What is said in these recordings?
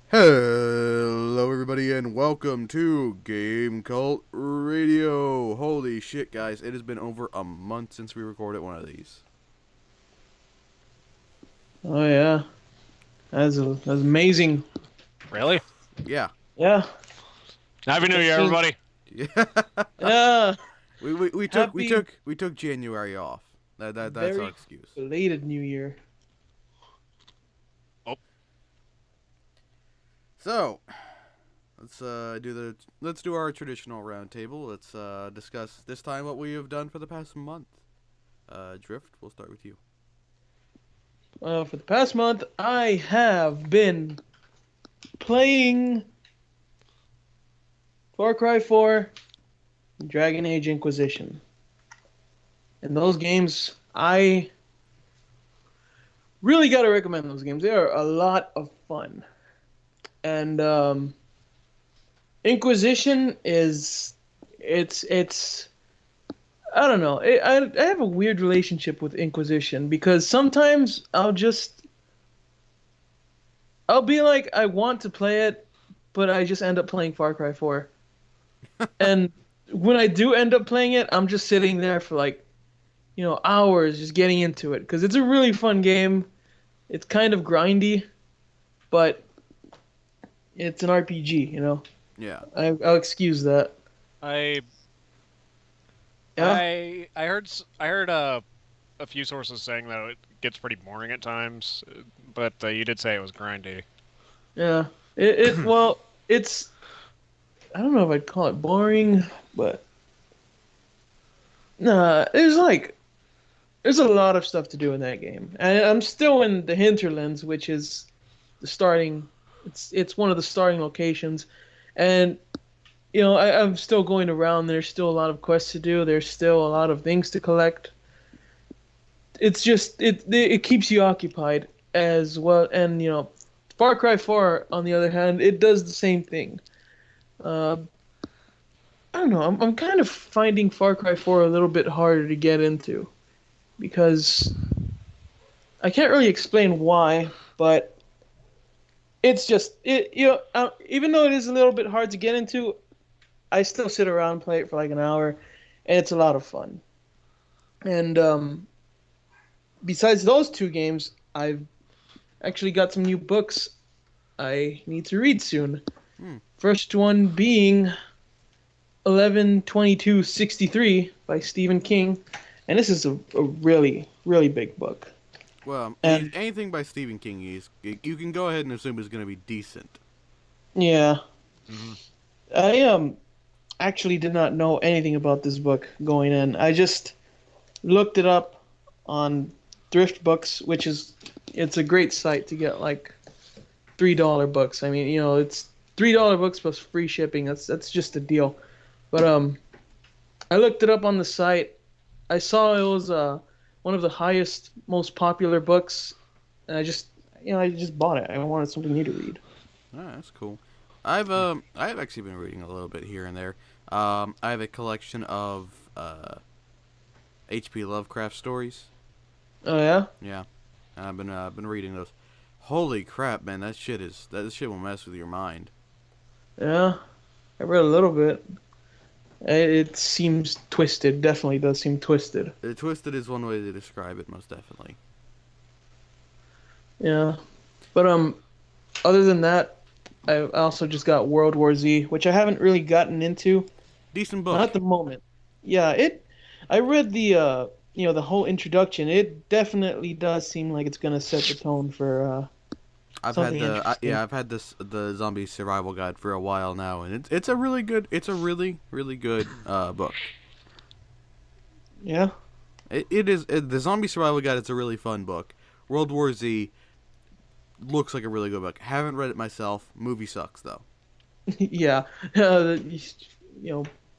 Hello, everybody, and welcome to GameCult Radio. Holy shit, guys! It has been over a month since we recorded one of these. Oh yeah, that's amazing. Really? Yeah, Yeah, Happy New it Year, seems. everybody. yeah. Yeah, we happy, took January off. That's our very excuse. belated New Year. Oh, So let's do our traditional roundtable. Let's discuss this time what we have done for the past month. Drift, we'll start with you. For the past month, I have been playing Far Cry 4, and Dragon Age Inquisition, and those games I really gotta recommend those games. They are a lot of fun, and Inquisition is it's I don't know. I have a weird relationship with Inquisition because sometimes I'll be like I want to play it, but I just end up playing Far Cry 4. And when I do end up playing it, I'm just sitting there for like, hours just getting into it because it's a really fun game. It's kind of grindy, but it's an RPG. Yeah. I'll excuse that. I Yeah. I heard a few sources saying that it gets pretty boring at times, but you did say it was grindy. Yeah. Well, it's I don't know if I'd call it boring, but nah, there's a lot of stuff to do in that game. And I'm still in the hinterlands, which is the starting it's one of the starting locations. And I'm still going around. There's still a lot of quests to do. There's still a lot of things to collect. It's just it keeps you occupied as well. And Far Cry 4, on the other hand, it does the same thing. Uh, I don't know. I'm kind of finding Far Cry 4 a little bit harder to get into because I can't really explain why, but it's just even though it is a little bit hard to get into, I still sit around and play it for like an hour, and it's a lot of fun. And besides those two games, I've actually got some new books I need to read soon. Hmm. First one being 11/22/63 by Stephen King, and this is a really really big book. Well, And anything by Stephen King is you can go ahead and assume is going to be decent. yeah, hmm I actually did not know anything about this book going in. I just looked it up on Thrift Books, it's a great site to get like $3 books. I mean, it's $3 books plus free shipping. That's just a deal. But I looked it up on the site. I saw it was one of the highest, most popular books, and I just bought it. I wanted something new to read. That's cool. I've actually been reading a little bit here and there. I have a collection of H.P. Lovecraft stories. Oh yeah, Yeah, I've been reading those. Holy crap, man! That shit will mess with your mind. yeah. I read a little bit. It seems twisted. Definitely does seem twisted. Twisted is one way to describe it, most definitely. Yeah, but other than that, I also just got World War Z, which I haven't really gotten into. Decent Not book. at the moment. Yeah, I read the whole introduction. It definitely does seem like it's gonna set the tone for something interesting. I've had the zombie survival guide for a while now, and it's a really good, it's a really really good book. Yeah. The zombie survival guide. It's a really fun book. World War Z looks like a really good book. Haven't read it myself. Movie sucks though. Yeah.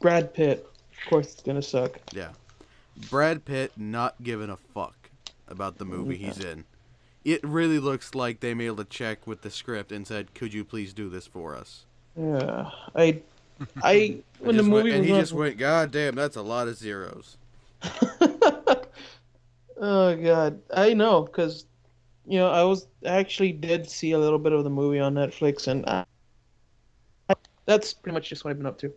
Brad Pitt. Of course, it's gonna suck. Yeah, Brad Pitt not giving a fuck about the movie Yeah. he's in. It really looks like they mailed a check with the script and said, "Could you please do this for us?" Yeah. I when the movie And was he on. just went, "God damn, that's a lot of zeros." Oh God, I know, because I actually did see a little bit of the movie on Netflix, and that's pretty much just what I've been up to.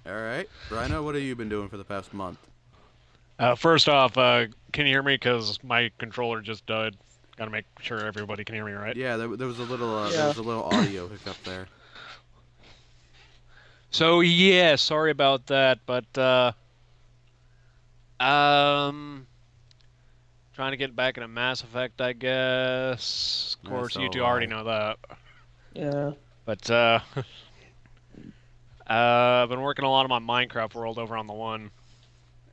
All right, Rhino, what have you been doing for the past month? First off, can you hear me? Because my controller just died. Gotta make sure everybody can hear me, right? Yeah, there was a little there Yeah. was a little audio hiccup there. So yeah, sorry about that, but um, trying to get back into Mass Effect, I guess. Of Yeah, course, you so two have already I. know that. Yeah. But I've been working a lot on my Minecraft world over on the one,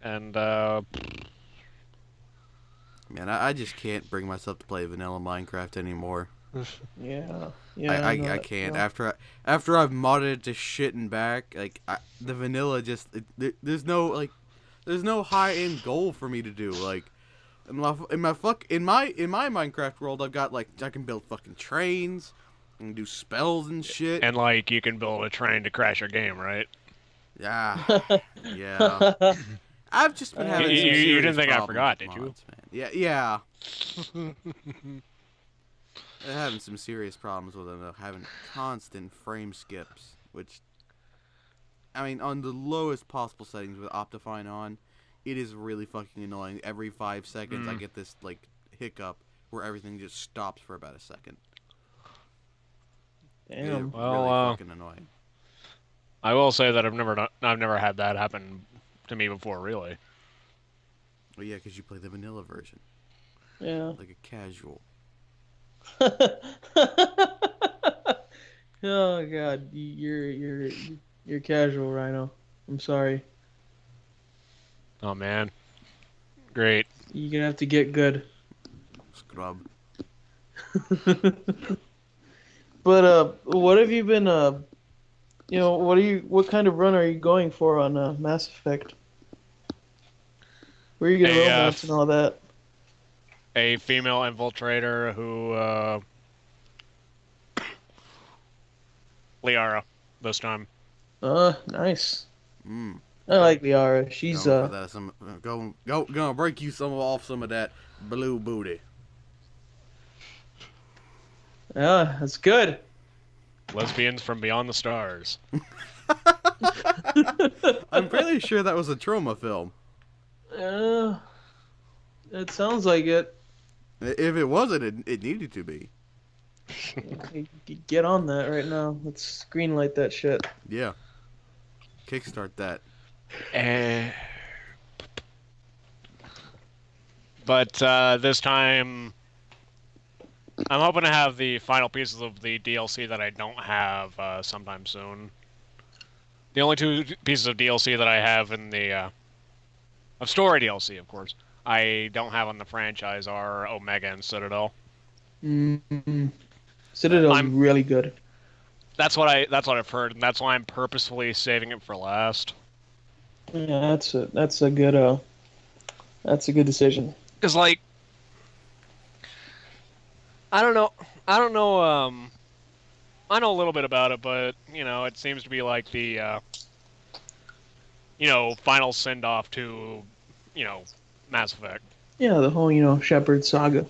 and Man, I just can't bring myself to play vanilla Minecraft anymore. Yeah. I, Yeah. I, I know I that can't. feeling. After I've modded it to shit and back, like the vanilla just there's no high end goal for me to do. Like in my Minecraft world, I've got like I can build fucking trains, I can do spells and shit. and like you can build a train to crash your game, right? Yeah, yeah. I've just been You, having some you serious didn't think I problems forgot, with did you? mods, man. Yeah. I'm having some serious problems with them, though, having constant frame skips, which, I mean, on the lowest possible settings with Optifine on, it is really fucking annoying. Every 5 seconds, I Mm. get this, like, hiccup where everything just stops for about a second. It is Damn. Well, really fucking annoying. I will say that I've never had that happen to me before, really. Well, yeah, because you play the vanilla version, Yeah. like a casual. Oh God, you're casual, Rhino. I'm sorry. Oh man, great. You're gonna have to get good. Scrub. But what have you been what kind of run are you going for on Mass Effect? Where are you gonna A romance and all that? a female infiltrator who Liara this time. Nice. Mmm. I like Liara. She's Going for that. Gonna break you off some of that blue booty. yeah, that's good. Lesbians from beyond the stars. I'm fairly sure that was a trauma film. Uh, it sounds like it. If it wasn't, it needed to be. Get on that right now. Let's greenlight that shit. Yeah. Kickstart that. Eh, but this time, I'm hoping to have the final pieces of the DLC that I don't have sometime soon. The only two pieces of DLC that I have in the of story DLC, of course, I don't have on the franchise are Omega and Citadel. Mm-hmm. Citadel's I'm really good. that's what I've heard, and that's why I'm purposefully saving it for last. Yeah, that's a good decision. Cause like I don't know, I don't know. I know a little bit about it, but it seems to be like the final send off to Mass Effect. Yeah, the whole Shepard saga.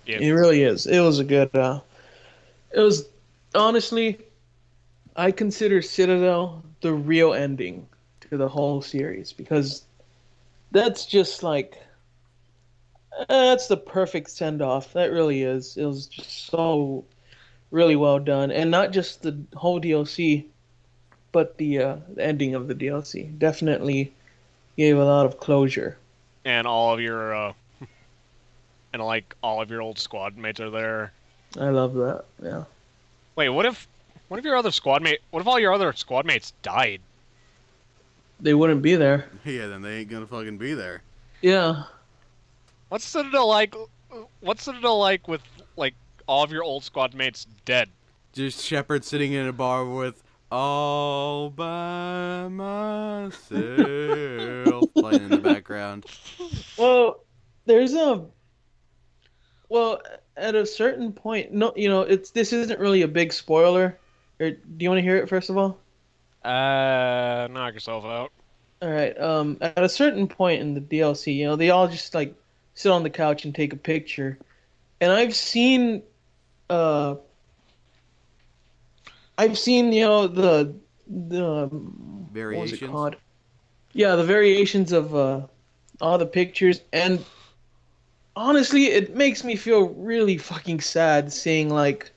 Yeah, It really is. It was a good. It was honestly, I consider Citadel the real ending to the whole series because that's just like that's the perfect send off. That really is. It was just so really well done, and not just the whole DLC, but the ending of the DLC. Definitely gave a lot of closure. and all of your and like all of your old squad mates are there. I love that. Yeah, Wait, what if your other squad mate? What if all your other squad mates died? they wouldn't be there. Yeah, then they ain't gonna fucking be there. Yeah. What's Citadel like? What's Citadel like with like all of your old squad mates dead? Just Shepard sitting in a bar with all by myself playing in the background. Well, there's a well at a certain point. No, this isn't really a big spoiler. Or do you want to hear it first of all? Knock yourself out. All right. At a certain point in the DLC, they all just like sit on the couch and take a picture. And uh, I've seen, the what was it Variations. called? Yeah, the variations of all the pictures, and honestly, it makes me feel really fucking sad seeing like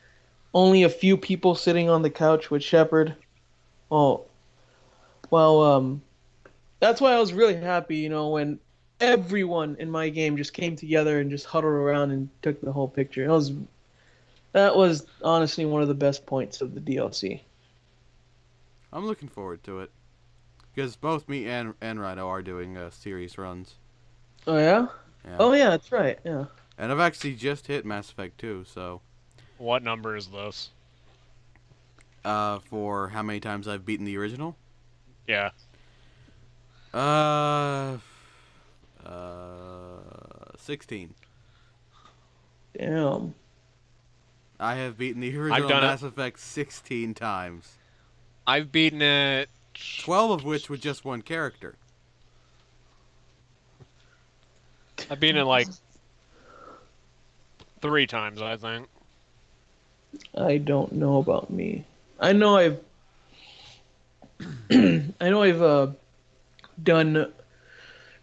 only a few people sitting on the couch with Shepard. Well, well, that's why I was really happy, when everyone in my game just came together and just huddled around and took the whole picture. That was honestly one of the best points of the DLC. I'm looking forward to it because both me and Rhino are doing series runs. Oh yeah? Yeah. Oh yeah, that's right. Yeah. And I've actually just hit Mass Effect 2, so What number is this? for how many times I've beaten the original? Yeah. Uh, 16. Damn. I have beaten the original done it. Mass Effect 16 times. I've beaten it 12 of which with just one character. I've beaten it like 3 times, I think. I don't know about me. I know I've I know I've done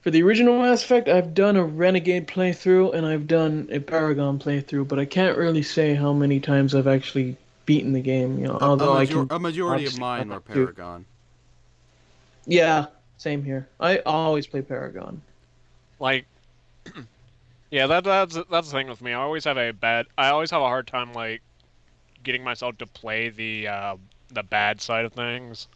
for the original Mass Effect. I've done a Renegade playthrough and I've done a Paragon playthrough, but I can't really say how many times I've actually beaten the game. Although A majority of obviously mine not were do. Paragon. Yeah, same here. I always play Paragon. Like, yeah, that's the thing with me. I always have a hard time like getting myself to play the bad side of things.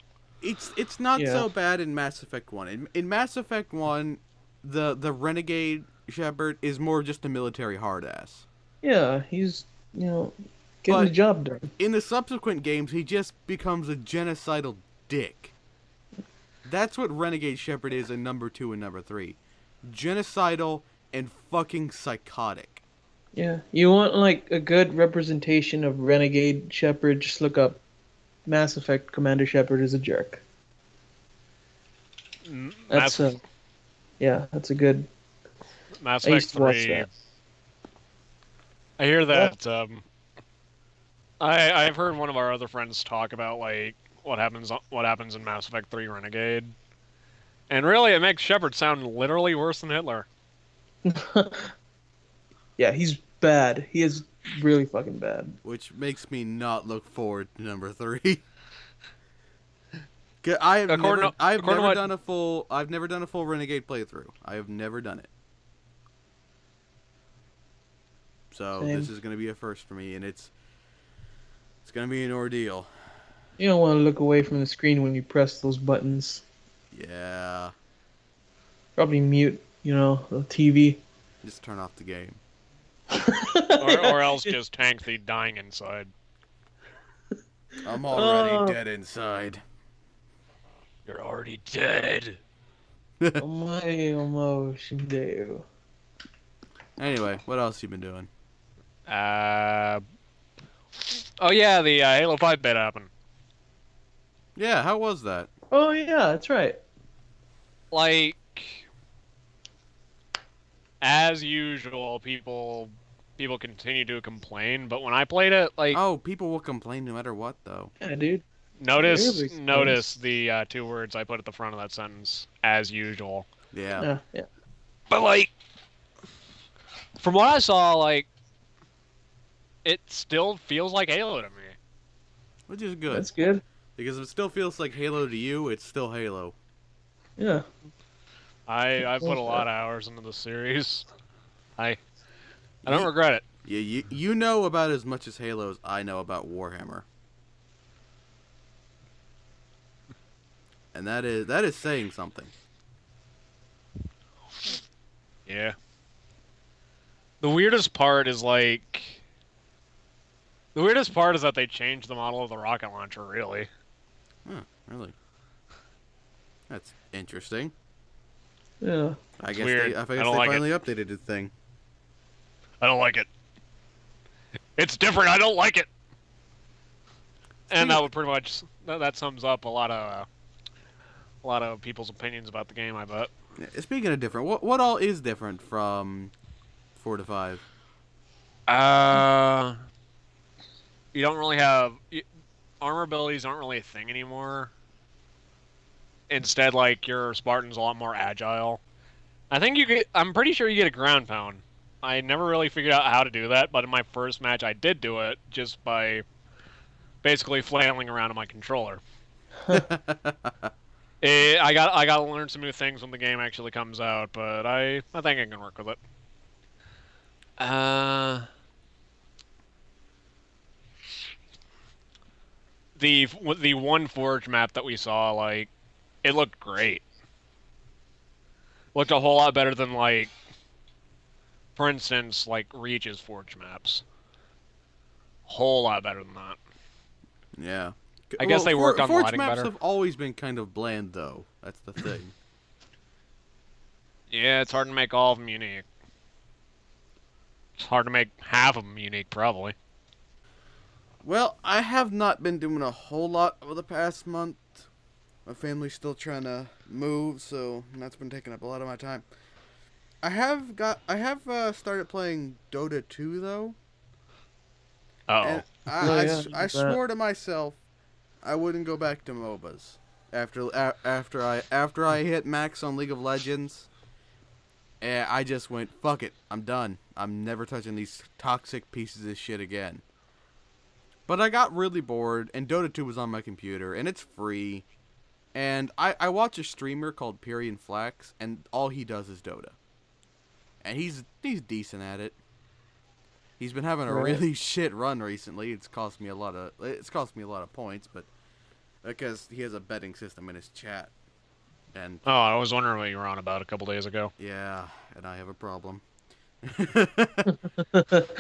It's not Yeah. so bad in Mass Effect 1. In Mass Effect 1, the Renegade Shepard is more just a military hard ass. Yeah, he's getting But- the job done. In the subsequent games, he just becomes a genocidal dick. That's what Renegade Shepard is in number 2 and number 3. Genocidal and fucking psychotic. Yeah, you want like a good representation of Renegade Shepard? Just look up Mass Effect Commander Shepard is a jerk. That's yeah, that's a good. Mass I Effect used to watch 3. that. I hear that. I've heard one of our other friends talk about like what happens in Mass Effect 3 Renegade, and really it makes Shepard sound literally worse than Hitler. Yeah, he's bad. He is really fucking bad. Which makes me not look forward to number 3. I've never done a full Renegade playthrough. I have never done it. So Same. this is gonna be a first for me, and it's gonna be an ordeal. You don't want to look away from the screen when you press those buttons. Yeah. Probably mute, the TV. Just turn off the game. or else just tank the dying inside. I'm already dead inside. You're already dead. Oh my emotion, Dave. Anyway, what else you been doing? Oh yeah, the Halo 5 beta happened. Yeah, how was that? Oh yeah, that's right. Like, as usual, people continue to complain, but when I played it, like, Oh, people will complain no matter what, though. Yeah, dude. notice everybody the 2 words I put at the front of that sentence, as usual. Yeah. Yeah. But like, from what I saw, like, it still feels like Halo to me. Which is good. That's good. Because if it still feels like Halo to you, it's still Halo. Yeah. I put a lot of hours into the series. I don't regret it. Yeah, you know about as much as Halo as I know about Warhammer. And that is saying something. Yeah. The weirdest part is that they changed the model of the rocket launcher, really. Huh, really? That's interesting. Yeah. I guess weird. they I don't they like finally updated the thing. I don't like it. It's different, I don't like it! And that would pretty much that sums up a lot of people's opinions about the game, I bet. Speaking of different, what all is different from 4 to 5? You don't really have armor abilities aren't really a thing anymore. Instead, like your Spartan's a lot more agile. I think you get. I'm pretty sure you get a ground pound. I never really figured out how to do that, but in my first match, I did do it just by basically flailing around on my controller. I got to learn some new things when the game actually comes out, but I think I can work with it. The one Forge map that we saw, like, it looked great. Looked a whole lot better than, like, for instance, like Reach's Forge maps. Whole lot better than that. Yeah. I guess they worked on the Forge lighting maps better. have always been kind of bland, though. That's the thing. Yeah, it's hard to make all of them unique. It's hard to make half of them unique, probably. Well, I have not been doing a whole lot over the past month. My family's still trying to move, so that's been taking up a lot of my time. I have started playing Dota 2 though. Uh-oh. And I swore to myself I wouldn't go back to MOBAs after I hit max on League of Legends. And I just went, fuck it, I'm done. I'm never touching these toxic pieces of shit again. But I got really bored, and Dota 2 was on my computer, and it's free. And I watch a streamer called Pyrian Flax, and all he does is Dota. And he's decent at it. He's been having a really shit run recently. It's cost me a lot of points, but because he has a betting system in his chat. And oh, I was wondering what you were on about a couple days ago. yeah, and I have a problem.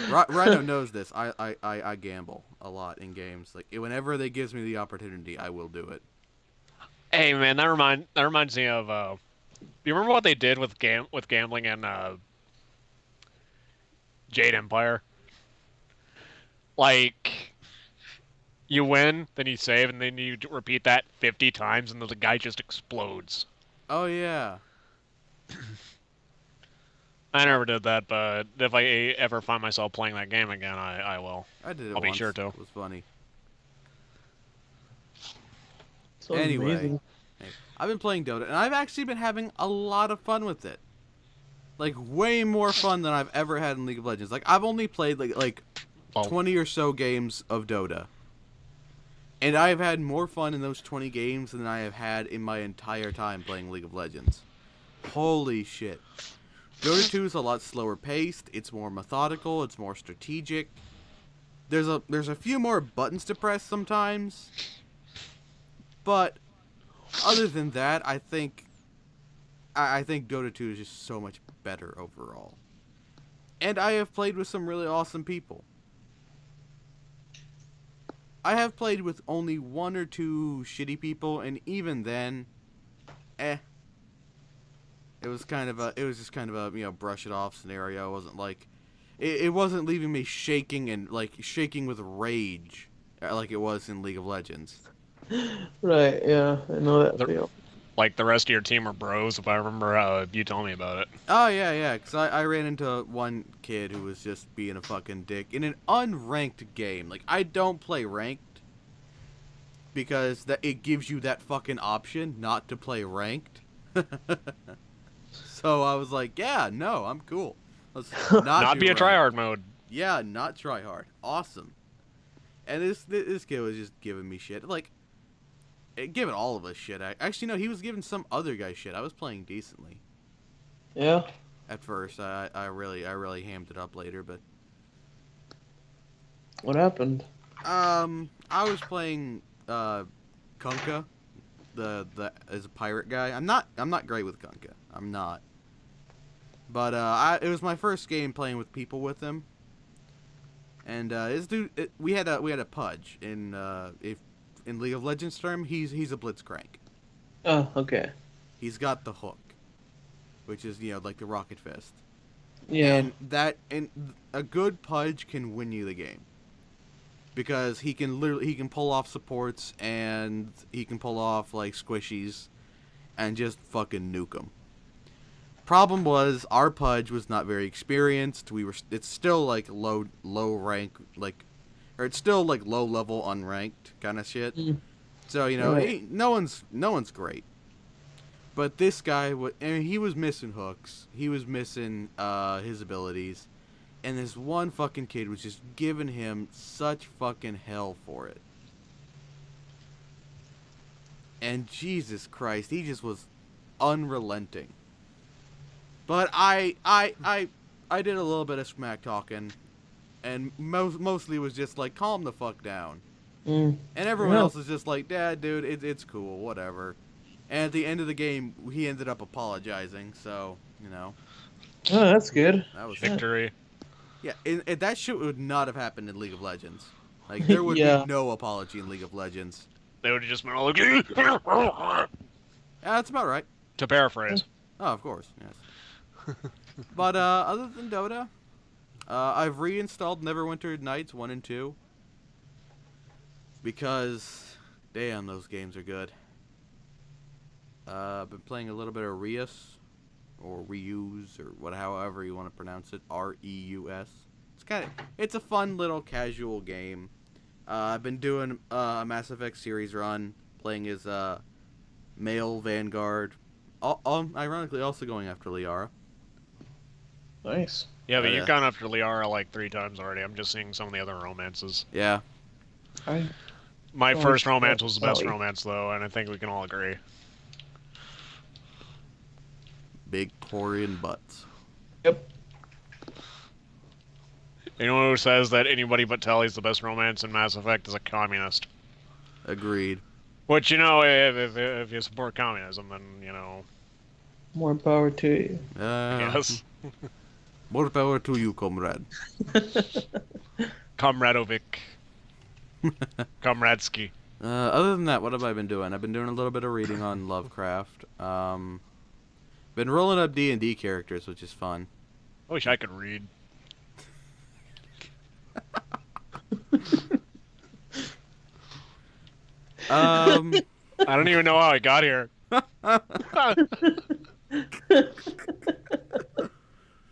Rhino knows this. I gamble a lot in games. Like whenever they gives me the opportunity, I will do it. Hey man, that reminds me of do you remember what they did with gambling in Jade Empire? Like you win, then you save, and then you repeat that 50 times, and then the guy just explodes. Oh yeah. I never did that, but if I ever find myself playing that game again, I will. I did it I'll once. be sure to. It was funny. So Anyway, amazing. I've been playing Dota, and I've actually been having a lot of fun with it. Like, way more fun than I've ever had in League of Legends. Like, I've only played, like 20 or so games of Dota. And I've had more fun in those 20 games than I have had in my entire time playing League of Legends. Holy shit. Dota 2 is a lot slower paced, it's more methodical, it's more strategic. There's a few more buttons to press sometimes. But other than that, I think Dota 2 is just so much better overall. And I have played with some really awesome people. I have played with only one or two shitty people, and even then, It was just kind of a brush it off scenario. It wasn't like it wasn't leaving me shaking and shaking with rage like it was in League of Legends. Right, yeah, I know that feel. Like the rest of your team are bros, if I remember you telling me about it. Oh yeah, because I ran into one kid who was just being a fucking dick in an unranked game. Like, I don't play ranked because it gives you that fucking option not to play ranked. So I was like, yeah, no, I'm cool. Let's not be a tryhard mode. Yeah, not tryhard. Awesome. And this kid was just giving me shit. Like, giving all of us shit. Actually, no, he was giving some other guy shit. I was playing decently. Yeah. At first, I really hammed it up later, but What happened? I was playing Kunkka, as a pirate guy. I'm not great with Kunkka. I'm not. But it was my first game playing with people with him. And this dude, we had a pudge in League of Legends term. He's a blitzcrank. Oh, okay. He's got the hook, which is like the rocket fist. Yeah. And a good pudge can win you the game. Because he can pull off supports, and he can pull off like squishies and just fucking nuke them. Problem was our Pudge was not very experienced. It's still like low rank, like, or it's still like low level unranked kind of shit. So Right. no one's great. But this guy he was missing hooks. He was missing his abilities, and this one fucking kid was just giving him such fucking hell for it. And Jesus Christ, he just was unrelenting. But I did a little bit of smack talking, and mostly was just like, calm the fuck down. And everyone else is just like, Dad, dude, it's cool, whatever. And at the end of the game, he ended up apologizing, so, Oh, that's good. that was Victory. Yeah, that shit would not have happened in League of Legends. Like, there would Yeah. be no apology in League of Legends. They would have just been all like, Yeah, that's about right. to paraphrase. Oh, of course, yes. But other than Dota, I've reinstalled Neverwinter Nights 1 and 2. Because, damn, those games are good. I've been playing a little bit of Reus, or Reuse, or however you want to pronounce it, Reus. It's a fun little casual game. I've been doing a Mass Effect series run, playing as male Vanguard. Ironically, also going after Liara. Nice. Yeah, but Yeah. you've gone after Liara like 3 times already. I'm just seeing some of the other romances. Yeah. My Oh, first romance was the best Sally. romance, though, and I think we can all agree. Big Corian butts. Yep. Anyone who says that anybody but Telly's the best romance in Mass Effect is a communist. Agreed. Which, if you support communism, then, More power to you. yes. More power to you, comrade. Comradovic. Comradsky. Other than that, what have I been doing? I've been doing a little bit of reading on Lovecraft. Been rolling up D&D characters, which is fun. I wish I could read. I don't even know how I got here.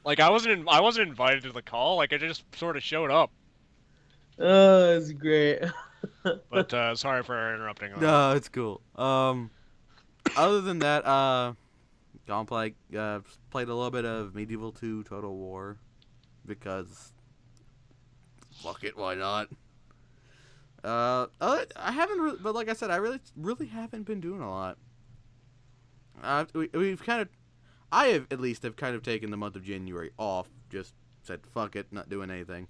Like I wasn't invited to the call. Like I just sort of showed up. Oh, that's great. But sorry for interrupting. No, it's cool. Other than that, played a little bit of Medieval 2 Total War because fuck it, why not? I haven't really, but like I said, I really haven't been doing a lot. I have at least kind of taken the month of January off. Just said fuck it, not doing anything.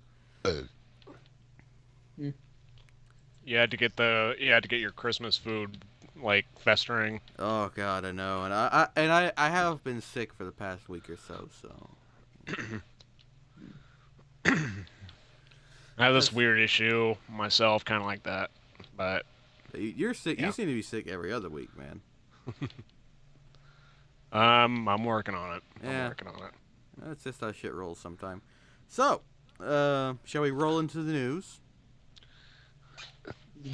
You had to get your Christmas food like festering. Oh God, I know, and I have been sick for the past week or so. I have this weird issue myself, kind of like that, but You're sick. Yeah. You seem to be sick every other week, man. I'm working on it. Yeah. I'm working on it. That's just how shit rolls sometime. So, shall we roll into the news?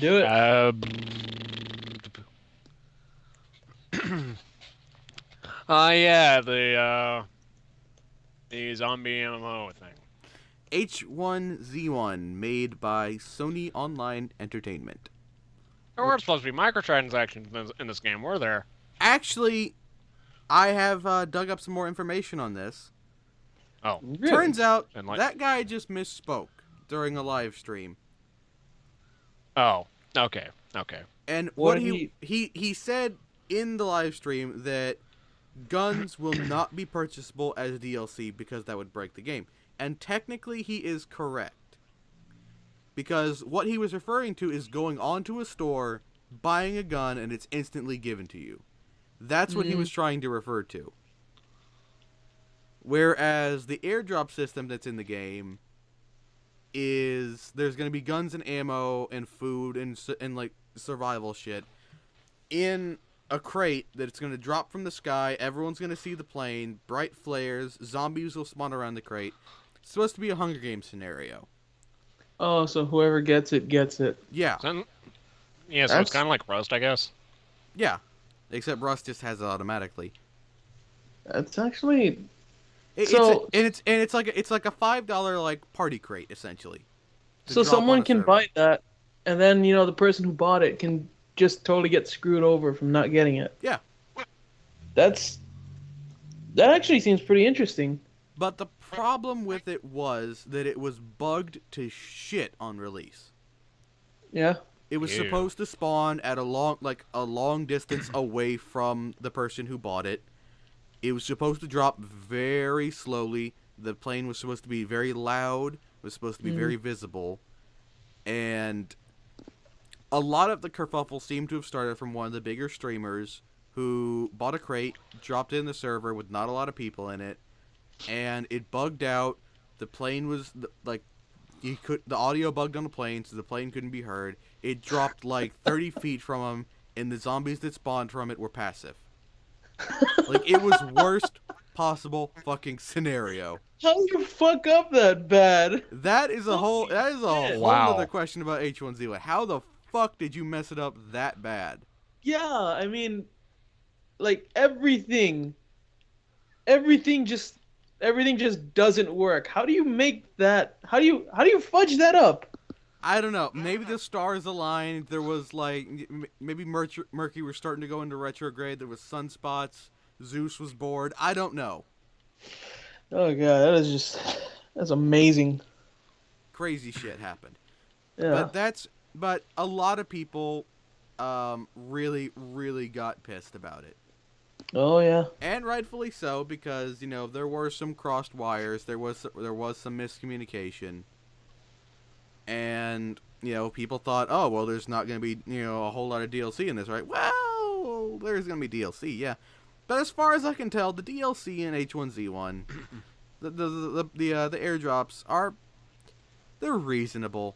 Do it. Yeah, the zombie MMO thing. H1Z1, made by Sony Online Entertainment. There weren't supposed to be microtransactions in this game, were there? Actually, I have dug up some more information on this. Oh, Really? Turns out And like- that guy just misspoke during a live stream. oh, okay. And What what he said in the live stream that guns will not be purchasable as DLC because that would break the game. And technically he is correct. Because what he was referring to is going onto a store, buying a gun, and it's instantly given to you. That's what he was trying to refer to. Whereas the airdrop system that's in the game is there's going to be guns and ammo and food and like survival shit in a crate that's going to drop from the sky. Everyone's going to see the plane, bright flares, zombies will spawn around the crate. It's supposed to be a Hunger Games scenario. Oh, so whoever gets it gets it. Yeah. So it's That's- kind of like Rust, I guess. Yeah. Except Rust just has it automatically. That's actually It, so. it's like a $5 like party crate essentially to So drop on someone a can server. buy that, and then the person who bought it can just totally get screwed over from not getting it. Yeah, That's that actually seems pretty interesting. but the problem with it was that it was bugged to shit on release. Yeah. It was Ew. supposed to spawn at a long distance away from the person who bought it. It was supposed to drop very slowly. The plane was supposed to be very loud. It was supposed to be Mm. very visible. And a lot of the kerfuffle seemed to have started from one of the bigger streamers who bought a crate, dropped it in the server with not a lot of people in it, and it bugged out. The plane was like the audio bugged on the plane, so the plane couldn't be heard. It dropped like 30 feet from him, and the zombies that spawned from it were passive. Like it was worst possible fucking scenario. How do you fuck up that bad? That is a whole Shit. whole Wow. other question about H1Z1. How the fuck did you mess it up that bad? Yeah, I mean, like everything just doesn't work. How do you make that? How do you fudge that up? I don't know. Maybe the stars aligned. There was like maybe Mercury was starting to go into retrograde. There was sunspots. Zeus was bored. I don't know. Oh god, that's amazing. Crazy shit happened. Yeah. But a lot of people really got pissed about it. Oh yeah. And rightfully so, because there were some crossed wires, there was some miscommunication, and people thought, oh well, there's not going to be a whole lot of DLC in this, right? Well, there's going to be DLC, yeah, but as far as I can tell, the DLC in H1Z1, the airdrops they're reasonable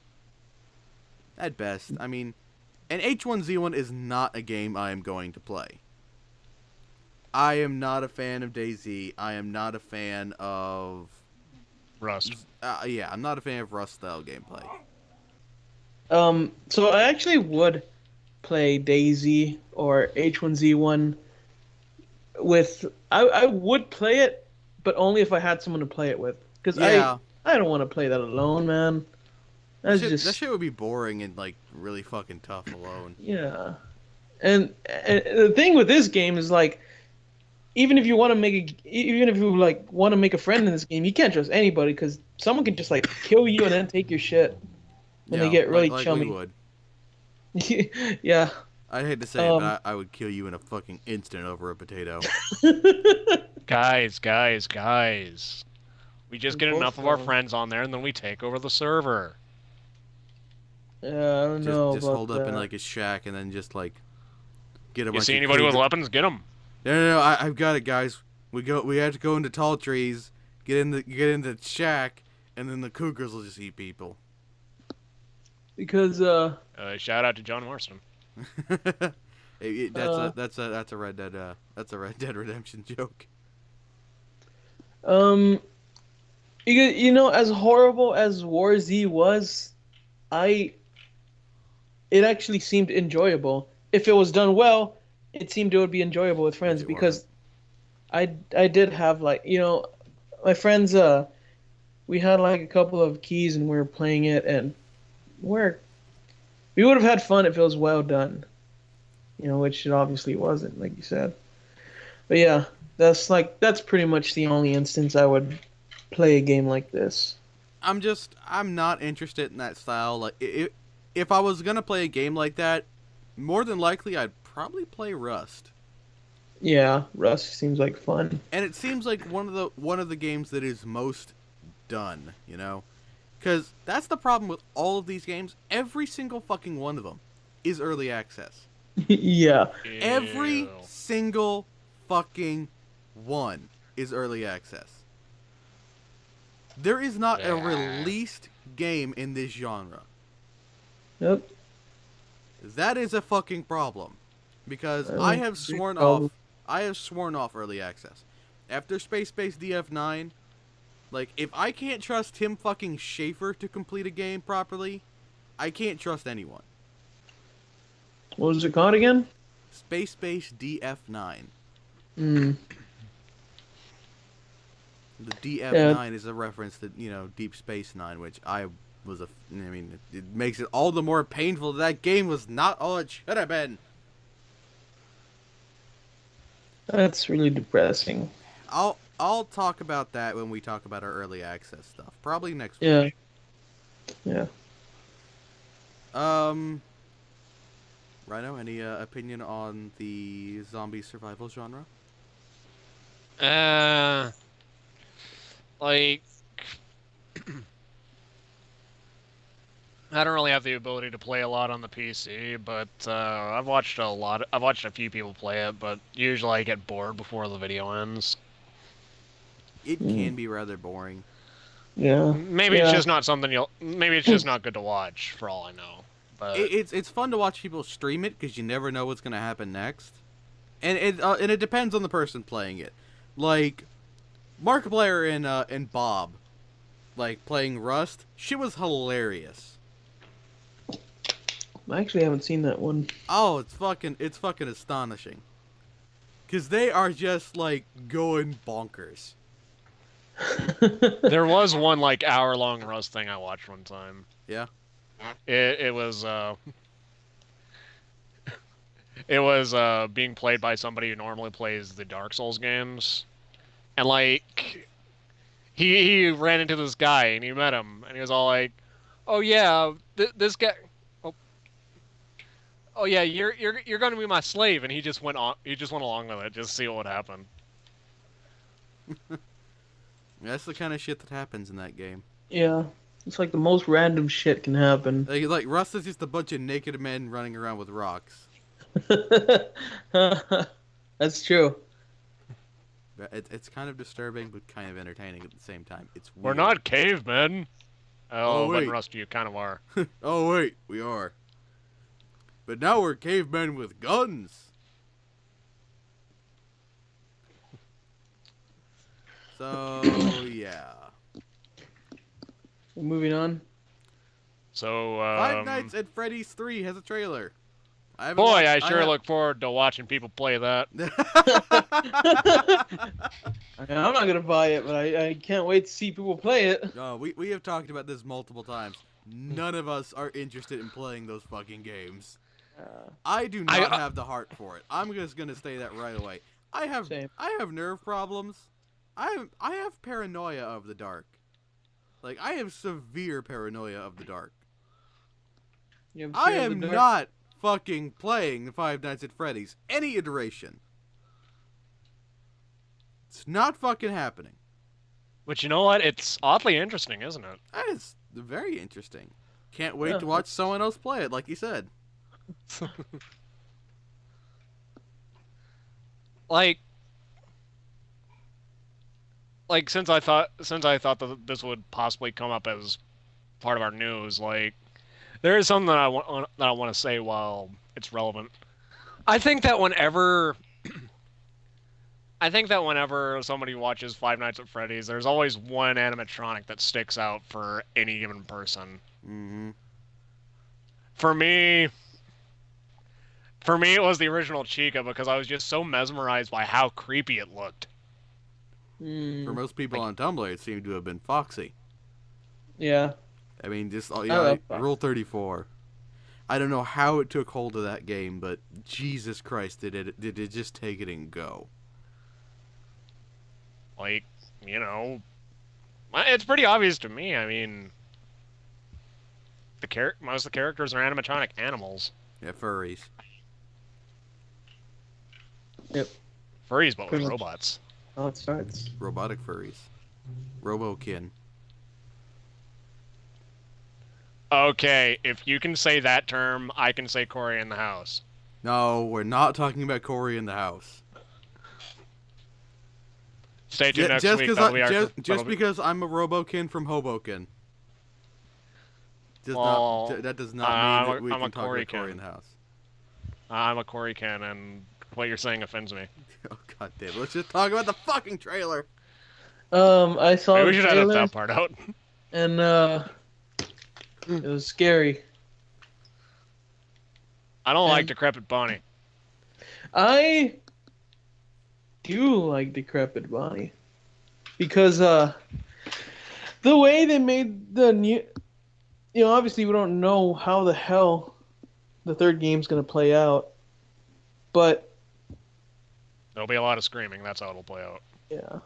at best. I mean, and H1Z1 is not a game I am going to play. I am not a fan of DayZ. I am not a fan of Rust. yeah, I'm not a fan of Rust style gameplay. So I actually would play Daisy or H1Z1 with. I would play it, but only if I had someone to play it with. Because Yeah, I don't want to play that alone, man. That's just that shit would be boring and like really fucking tough alone. yeah. And the thing with this game is like, even if you like want to make a friend in this game, you can't trust anybody because someone can just like kill you and then take your shit when they get really like chummy. we would. Yeah. I'd hate to say it, but I would kill you in a fucking instant over a potato. Guys. We just get Both enough of our don't. friends on there, and then we take over the server. Yeah, I don't know Just about hold up in that. like a shack and then just like get a You bunch see of anybody with cougar- weapons, get them. No, I've got it, guys. We have to go into tall trees, get in the shack, and then the cougars will just eat people. Because Shout out to John Marston. That's a Red Dead Redemption joke. as horrible as War Z was, it actually seemed enjoyable. If it was done well, it seemed it would be enjoyable with friends it because I did have like my friends we had like a couple of keys and we were playing it and we would have had fun if it was well done. Which it obviously wasn't, like you said. But yeah, that's pretty much the only instance I would play a game like this. I'm not interested in that style. Like if I was gonna play a game like that, more than likely I'd probably play Rust. Yeah, Rust seems like fun. And it seems like one of the games that is most done, because that's the problem with all of these games. Every single fucking one of them is early access. Yeah. Every Ew. single fucking one is early access. There is not a Yeah. released game in this genre. Yep. That is a fucking problem, because Oh, I have big sworn problem. off early access. After Space DF9, like if I can't trust Tim fucking Schafer to complete a game properly, I can't trust anyone. What was it called again? Space DF9. Hmm. The DF9 is a reference to, Deep Space Nine, which I mean, it makes it all the more painful that game was not all it should have been. That's really depressing. I'll talk about that when we talk about our early access stuff. Probably next week. Yeah. Rhino, any opinion on the zombie survival genre? Like, I don't really have the ability to play a lot on the PC, but I've watched a few people play it, but usually I get bored before the video ends. It can be rather boring. Yeah. Maybe it's just not something maybe it's just not good to watch, for all I know. But it's fun to watch people stream it because you never know what's gonna happen next, and it depends on the person playing it. Like Markiplier and Bob, like playing Rust, she was hilarious. I actually haven't seen that one. Oh, it's fucking astonishing. Cause they are just like going bonkers. There was one like hour-long Rust thing I watched one time. Yeah. It was it was being played by somebody who normally plays the Dark Souls games, and like he ran into this guy and he met him and he was all like, "Oh yeah, this guy." Oh yeah, you're going to be my slave, and he just went along with it just to see what would happen. That's the kind of shit that happens in that game. Yeah, it's like the most random shit can happen. Like Rust is just a bunch of naked men running around with rocks. That's true. It's kind of disturbing, but kind of entertaining at the same time. It's weird. We're not cavemen. Oh, wait. but in Rust, you kind of are. Oh wait, we are. But now we're cavemen with guns. So, yeah. Moving on. So, Five Nights at Freddy's 3 has a trailer. I sure look forward to watching people play that. I'm not going to buy it, but I can't wait to see people play it. No, we have talked about this multiple times. None of us are interested in playing those fucking games. I do not have the heart for it. I'm just gonna say that right away. I have nerve problems. I have paranoia of the dark. Like I have severe paranoia of the dark. I am not fucking playing the Five Nights at Freddy's any iteration. It's not fucking happening. But you know what? It's oddly interesting, isn't it? That is very interesting. Can't wait to watch someone else play it, like you said. like since I thought that this would possibly come up as part of our news, like there is something that I want to say while it's relevant. I think that whenever somebody watches Five Nights at Freddy's, there's always one animatronic that sticks out for any given person. Mm-hmm. For me, it was the original Chica because I was just so mesmerized by how creepy it looked. For most people on Tumblr, it seemed to have been Foxy. Yeah. I mean, just Rule 34. I don't know how it took hold of that game, but Jesus Christ, did it just take it and go? Like, it's pretty obvious to me. I mean, most of the characters are animatronic animals. Yeah, furries. Yep. Furries, but with robots. Oh, it starts. Robotic furries. Robokin. Okay, if you can say that term, I can say Cory in the house. No, we're not talking about Cory in the house. Stay tuned next week. Just because I'm a Robokin from Hoboken. That does not mean that we can talk about Cory in the house. I'm a Cory Ken, and what you're saying offends me. Oh god damn it. Let's just talk about the fucking trailer. I saw Maybe the we should trailer, edit that part out. and it was scary. I don't like Decrepit Bonnie. I do like Decrepit Bonnie because the way they made the new, obviously we don't know how the hell the third game's gonna play out, but There'll be a lot of screaming. That's how it'll play out. yeah,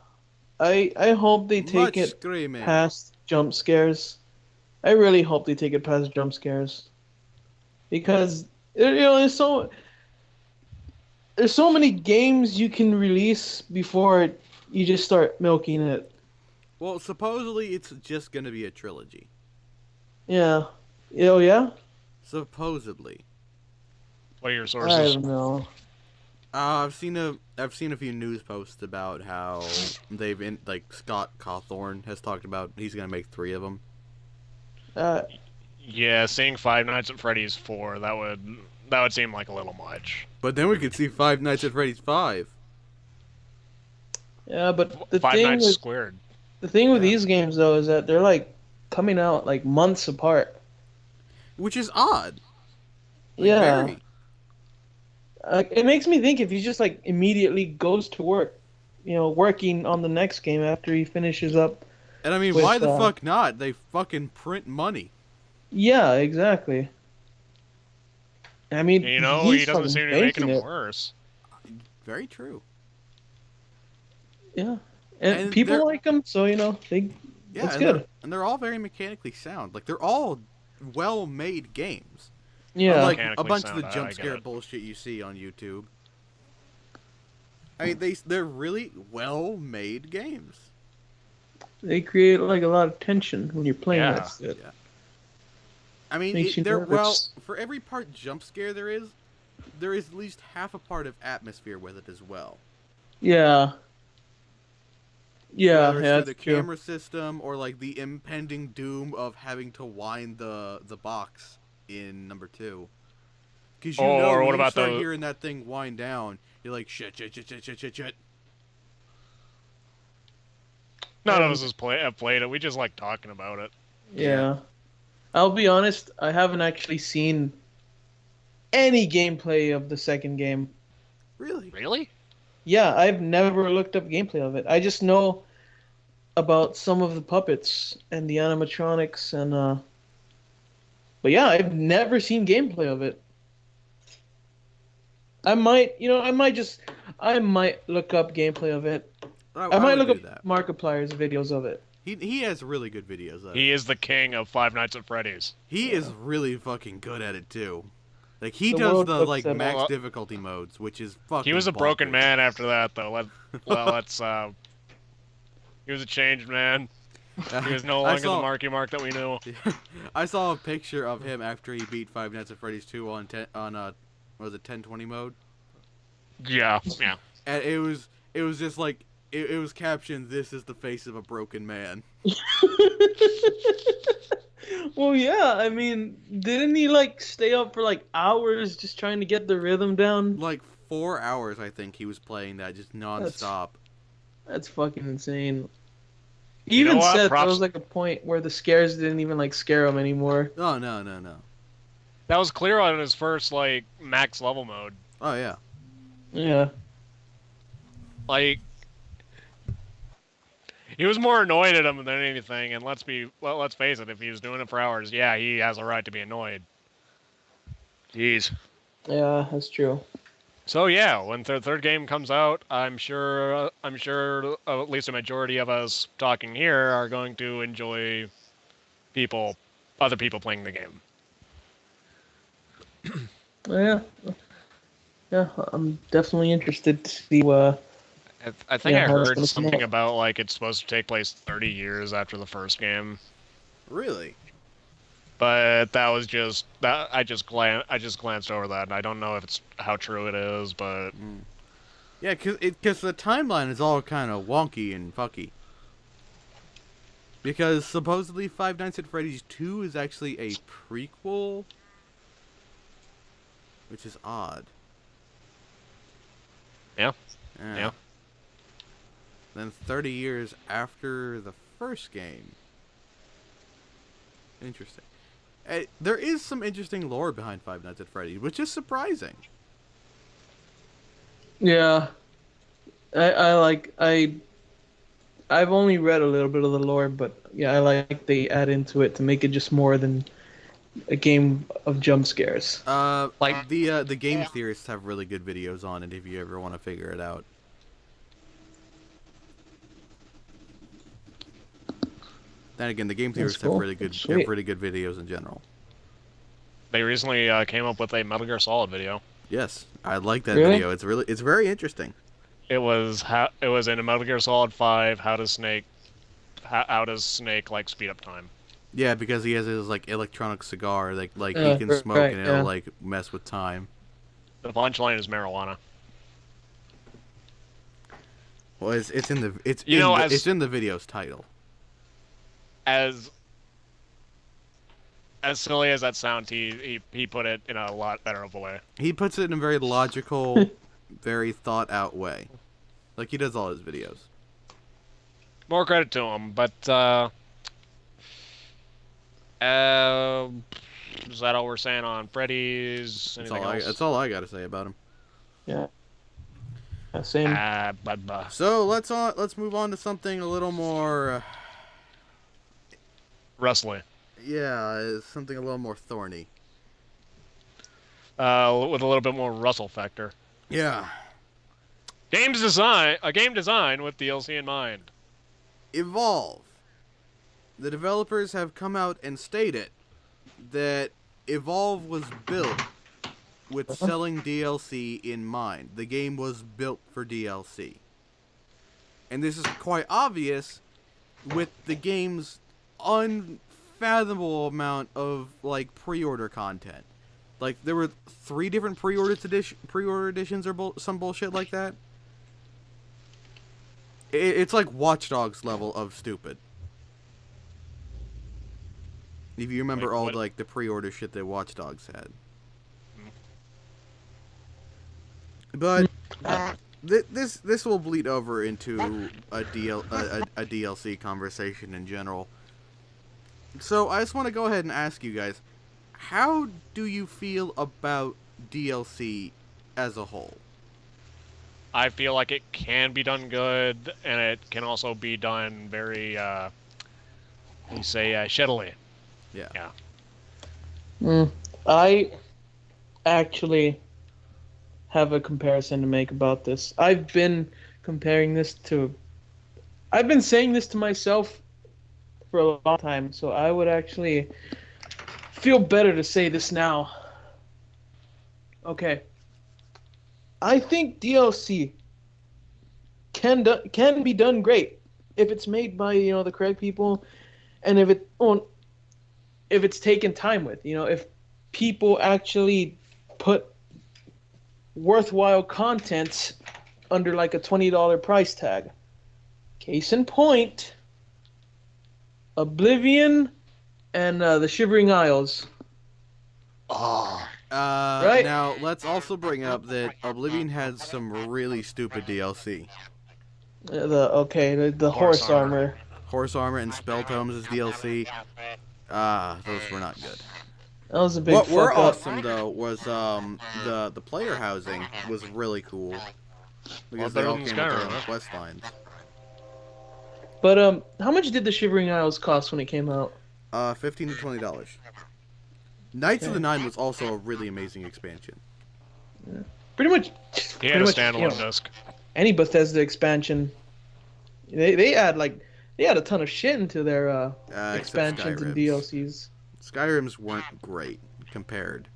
I hope they take Much it screaming. past jump scares. I really hope they take it past jump scares because there's so many games you can release before you just start milking it. Well, supposedly it's just gonna be a trilogy. Yeah. Oh yeah. Supposedly. What are your I sources? don't know. I've seen a few news posts about how Scott Cawthorne has talked about he's gonna make 3 of them. Uh, Yeah, seeing Five Nights at Freddy's 4, that would seem like a little much. But then we could see Five Nights at Freddy's 5. yeah, but the Five thing Nights with Squared. the thing with Yeah. these games though is that they're like coming out like months apart. Which is odd. Like, Yeah. very. It makes me think if he just like immediately goes to work, working on the next game after he finishes up. And I mean, with, why the fuck not? They fucking print money. Yeah, exactly. I mean, You know, he's he doesn't fucking seem to be making banking them it. worse. Very true. Yeah, and And people they're- like him, so Yeah, it's and good. they're all very mechanically sound. Like, they're all well-made games. Yeah, Unlike a Mechanically bunch of the sound, I jump get scare it. bullshit you see on YouTube. I mean, they're really well-made games. they create like a lot of tension when you're playing Yeah. that shit. Yeah. I mean, Makes you they're nervous. for every part jump scare there is at least half a part of atmosphere with it as well. Yeah. Yeah, Whether it's yeah, through the that's true. camera system or like the impending doom of having to wind the box in number 2. Because Or when what you about start the- hearing that thing wind down, you're like shit. None of us have played it. We just like talking about it. Yeah. I'll be honest, I haven't actually seen any gameplay of the second game. Really? Really? Yeah, I've never looked up gameplay of it. I just know about some of the puppets and the animatronics and but yeah, I've never seen gameplay of it. I might look up gameplay of it. I might would look do up that. Markiplier's videos of it. He has really good videos of it. He is the king of Five Nights at Freddy's. He is really fucking good at it too. Like he The does world the looks like at- max Well, difficulty modes, which is fucking. He was a broken bonkers. man after that, though. Let's. He was a changed man. He was no I longer saw- the Marky Mark that we knew. I saw a picture of him after he beat Five Nights at Freddy's 2 on what was it 1020 mode, Yeah, yeah. and it was just like it was captioned, "This is the face of a broken man." Well, yeah, I mean, didn't he like stay up for like hours just trying to get the rhythm down? Like 4 hours, I think he was playing that just nonstop. That's fucking insane. He You know even what? said there Props- was like a point where the scares didn't even like scare him anymore. Oh no. That was clear on his first like max level mode. Oh yeah. Yeah. Like, he was more annoyed at him than anything. And let's face it, if he was doing it for hours, yeah, he has a right to be annoyed. Jeez. Yeah, that's true. So yeah, when the third game comes out, I'm sure at least a majority of us talking here are going to enjoy other people playing the game. Yeah. Yeah, I'm definitely interested to see I think Yeah, I how it's heard gonna come something out. about like it's supposed to take place 30 years after the first game, Really? but that was just that I just glanced over that, and I don't know if it's how true it is, but Yeah, because the timeline is all kind of wonky and fucky. Because supposedly Five Nights at Freddy's 2 is actually a prequel, which is odd. Yeah. Yeah. Then 30 years after the first game. Interesting. There is some interesting lore behind Five Nights at Freddy's, which is surprising. Yeah. I I've only read a little bit of the lore, but yeah, I like they add into it to make it just more than a game of jump scares. Like- The game theorists have really good videos on it if you ever want to figure it out. Then again, the game theorists cool. have really good Sweet. videos in general. They recently came up with a Metal Gear Solid video. Yes, I like that Really? video. It's very interesting. It was in a Metal Gear Solid 5. How does Snake like speed up time? Yeah, because he has his like electronic cigar, like he can right, smoke and it'll yeah. like mess with time. The punchline is marijuana. Well, it's in the as- it's in the video's title. As silly as that sounds, he put it in a lot better of a way. He puts it in a very logical, very thought out way, like he does all his videos. More credit to him, but is that all we're saying on Freddy's? That's Anything else? that's all I got to say about him. Yeah. Same. So let's move on to something a little more. Wrestling. Yeah, something a little more thorny. With a little bit more Russell factor. Yeah. A game design with DLC in mind. Evolve. The developers have come out and stated that Evolve was built with selling DLC in mind. The game was built for DLC. And this is quite obvious with the game's unfathomable amount of like pre-order content. Like there were 3 different pre-order editions or some bullshit like that. It's like Watch Dogs level of stupid. If you remember all like the pre-order shit that Watch Dogs had. But this will bleed over into a DLC conversation in general. So I just want to go ahead and ask you guys, how do you feel about DLC as a whole? I feel like it can be done good, and it can also be done very, shittily. Yeah. I actually have a comparison to make about this. I've been saying this to myself for a long time, so I would actually feel better to say this now. Okay. I think DLC can be done great if it's made by the correct people, and if it's taken time with. If people actually put worthwhile content under like a $20 price tag. Case in point, Oblivion and the Shivering Isles. Right? Now, let's also bring up that Oblivion had some really stupid DLC. The horse armor. Horse Armor and Spell Tomes as DLC. Those were not good. That was a big What were fuck up. awesome though was the player housing was really cool because they all came with their own quest lines. But how much did the Shivering Isles cost when it came out? $15 to $20. Knights of the Nine was also a really amazing expansion. Yeah. Pretty much. He had a standalone disc. Any Bethesda expansion, they add a ton of shit into their expansions and DLCs. Skyrims weren't great compared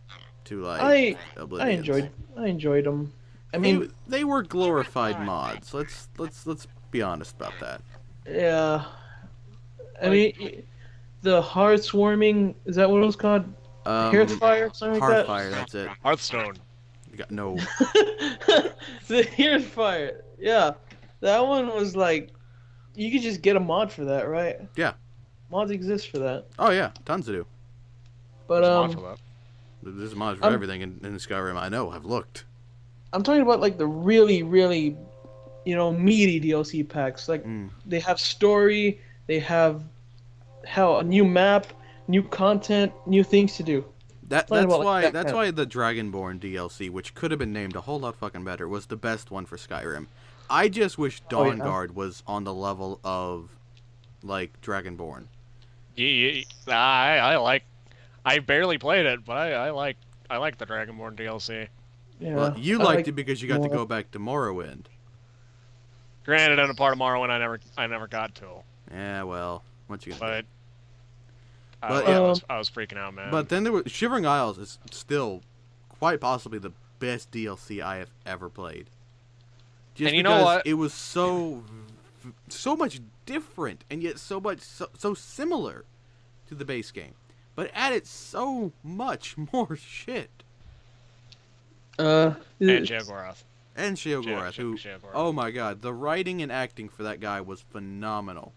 to like Oblivion's. I enjoyed them. I mean, they were glorified mods. Let's be honest about that. Yeah. I mean, the Hearthwarming, is that what it was called? Hearthfire, something like that. Hearthfire, that's it. Hearthstone. You got no. The Hearthfire, yeah, that one was like, you could just get a mod for that, right? Yeah. Mods exist for that. Oh yeah, tons to do. But there's mods for everything in Skyrim. I know. I've looked. I'm talking about like the really, really, meaty DLC packs. Like they have story, they have a new map, new content, new things to do. That's why the Dragonborn DLC, which could have been named a whole lot fucking better, was the best one for Skyrim. I just wish Oh, yeah. Dawnguard was on the level of, like, Dragonborn. I like. I barely played it, but I like the Dragonborn DLC. Well, Yeah, you I liked like it because you got to more. go back to Morrowind. Granted, in a part of Morrowind I never got to, Yeah, well, what you gonna do? but But I, yeah, I was freaking out, man. but then there was Shivering Isles is still quite possibly the best DLC I have ever played. Just And you because know what? it was so much different and yet so similar to the base game, but it added so much more shit. And It's- Sheogorath. And Sheogorath, who, Sheogorath. oh my god, the writing and acting for that guy was phenomenal.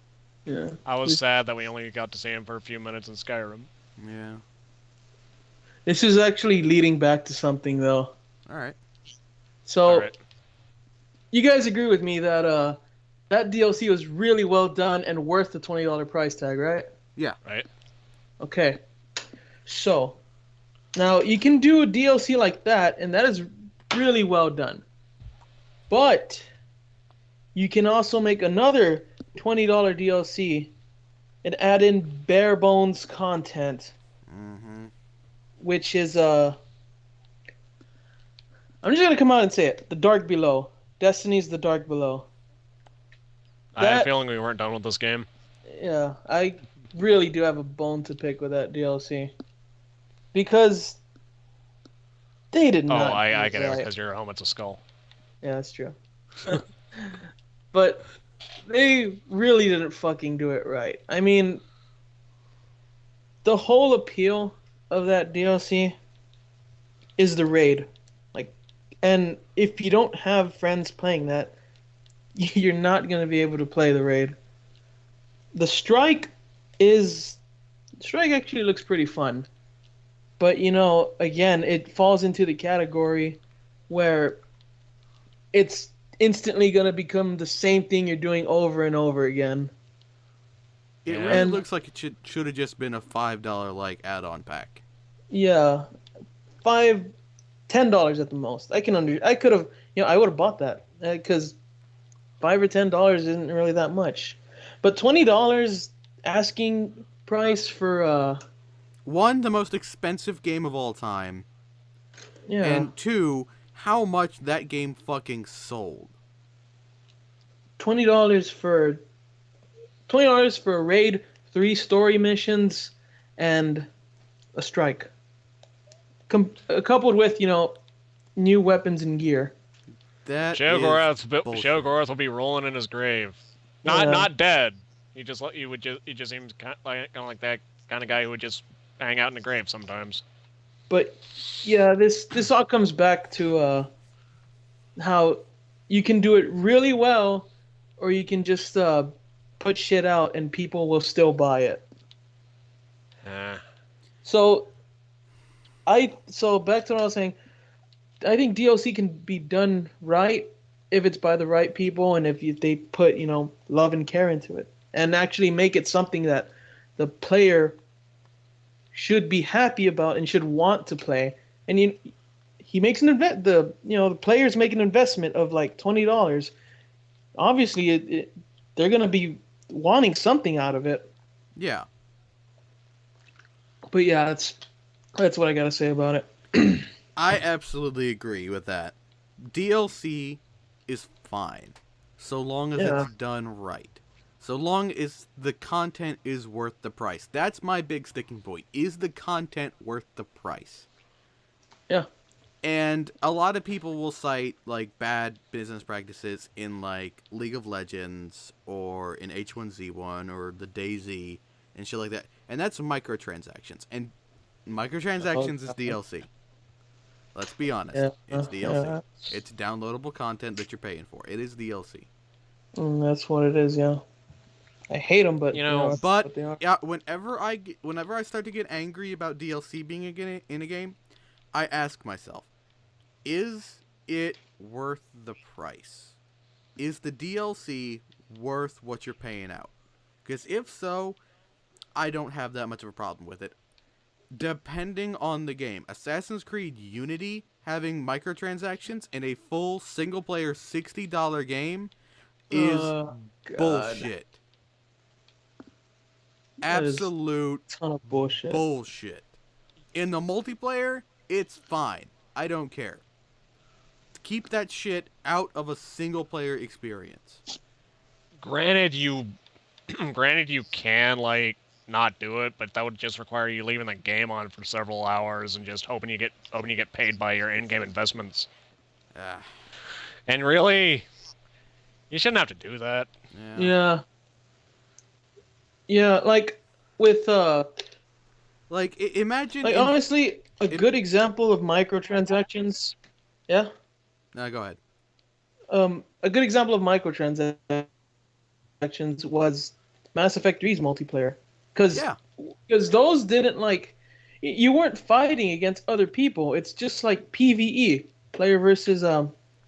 yeah. I was sad that we only got to see him for a few minutes in Skyrim. Yeah. This is actually leading back to something though. All right. So Alright. you guys agree with me that that DLC was really well done and worth the $20 price tag, right? Right? Okay. So now you can do a DLC like that, and that is really well done. But you can also make another $20 DLC and add in bare bones content, Mm-hmm. which is I'm just gonna come out and say it: The Dark Below. Destiny's The Dark Below. I had a That- feeling we weren't done with this game. Yeah, I really do have a bone to pick with that DLC because they did Oh, not. I do get it, right. because your helmet's a skull. Yeah, that's true. But they really didn't fucking do it right. I mean, the whole appeal of that DLC is the raid. Like, and if you don't have friends playing that, you're not going to be able to play the raid. The strike actually looks pretty fun. But, you know, again, it falls into the category where it's instantly going to become the same thing you're doing over and over again. It Yeah. really And- looks like it should have just been a $5 like add-on pack. Yeah, $10 at the most. I could have, I would have bought that because $5 or $10 isn't really that much, but $20 asking price for One, the most expensive game of all time, yeah, and two, how much that game fucking sold. $20 for a raid, 3 story missions, and a strike, coupled with new weapons and gear. That Sheogorath bullshit. will be rolling in his grave. Yeah. Not dead. He just seems kind of like that kind of guy who would just hang out in the grave sometimes. But yeah, this all comes back to how you can do it really well, or you can just put shit out and people will still buy it. So back to what I was saying. I think DLC can be done right if it's by the right people and if they put love and care into it and actually make it something that the player should be happy about and should want to play. And he makes the players make an investment of like $20. Obviously, they're gonna be wanting something out of it. Yeah. But yeah, that's what I gotta say about it. I absolutely agree with that. DLC is fine, so long as Yeah. it's done right. So long as the content is worth the price. That's my big sticking point. Is the content worth the price? Yeah. And a lot of people will cite like bad business practices in like League of Legends or in H1Z1 or the DayZ and shit like that. And that's microtransactions. And microtransactions is DLC. Let's be honest. Yeah, It's DLC. yeah. It's downloadable content that you're paying for. It is DLC. That's what it is. Yeah. I hate them, but that's But what they are. yeah, whenever I start to get angry about DLC being in a game, I ask myself, is it worth the price? Is the DLC worth what you're paying out? Because if so, I don't have that much of a problem with it. Depending on the game, Assassin's Creed Unity having microtransactions in a full single-player $60 game is God. bullshit. That is Absolute a ton of bullshit. bullshit. In the multiplayer, it's fine. I don't care. Keep that shit out of a single-player experience. Granted, you can like not do it, but that would just require you leaving the game on for several hours and just hoping you get paid by your in-game investments. Ah, And really, you shouldn't have to do that. yeah. Yeah, like with Like, imagine... like honestly, a good example of microtransactions. Yeah. No, go ahead. A good example of microtransactions was Mass Effect 3's multiplayer, because Yeah. those didn't like you weren't fighting against other people. It's just like PvE, player versus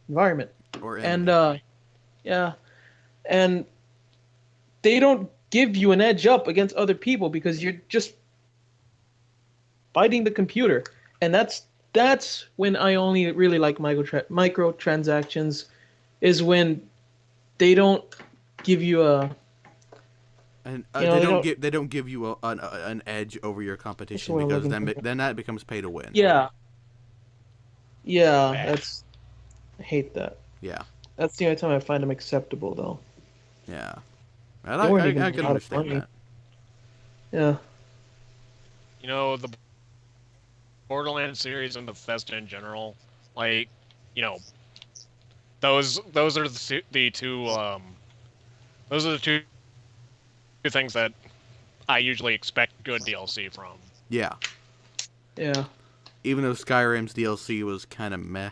environment, Or and enemy. yeah, and they don't give you an edge up against other people because you're just fighting the computer, and that's when I only really like microtransactions, is when they don't give you a And you know, they don't give you an edge over your competition, what I'm because looking for. then that becomes pay to win. Yeah, Meh. I hate that. Yeah. That's the only time I find them acceptable, though. Yeah. They weren't even I can out of understand money. that. Yeah. You know, the Borderlands series and Bethesda in general, like, you know, those are the two those are the two things that I usually expect good DLC from. Yeah. Yeah. Even though Skyrim's DLC was kind of meh.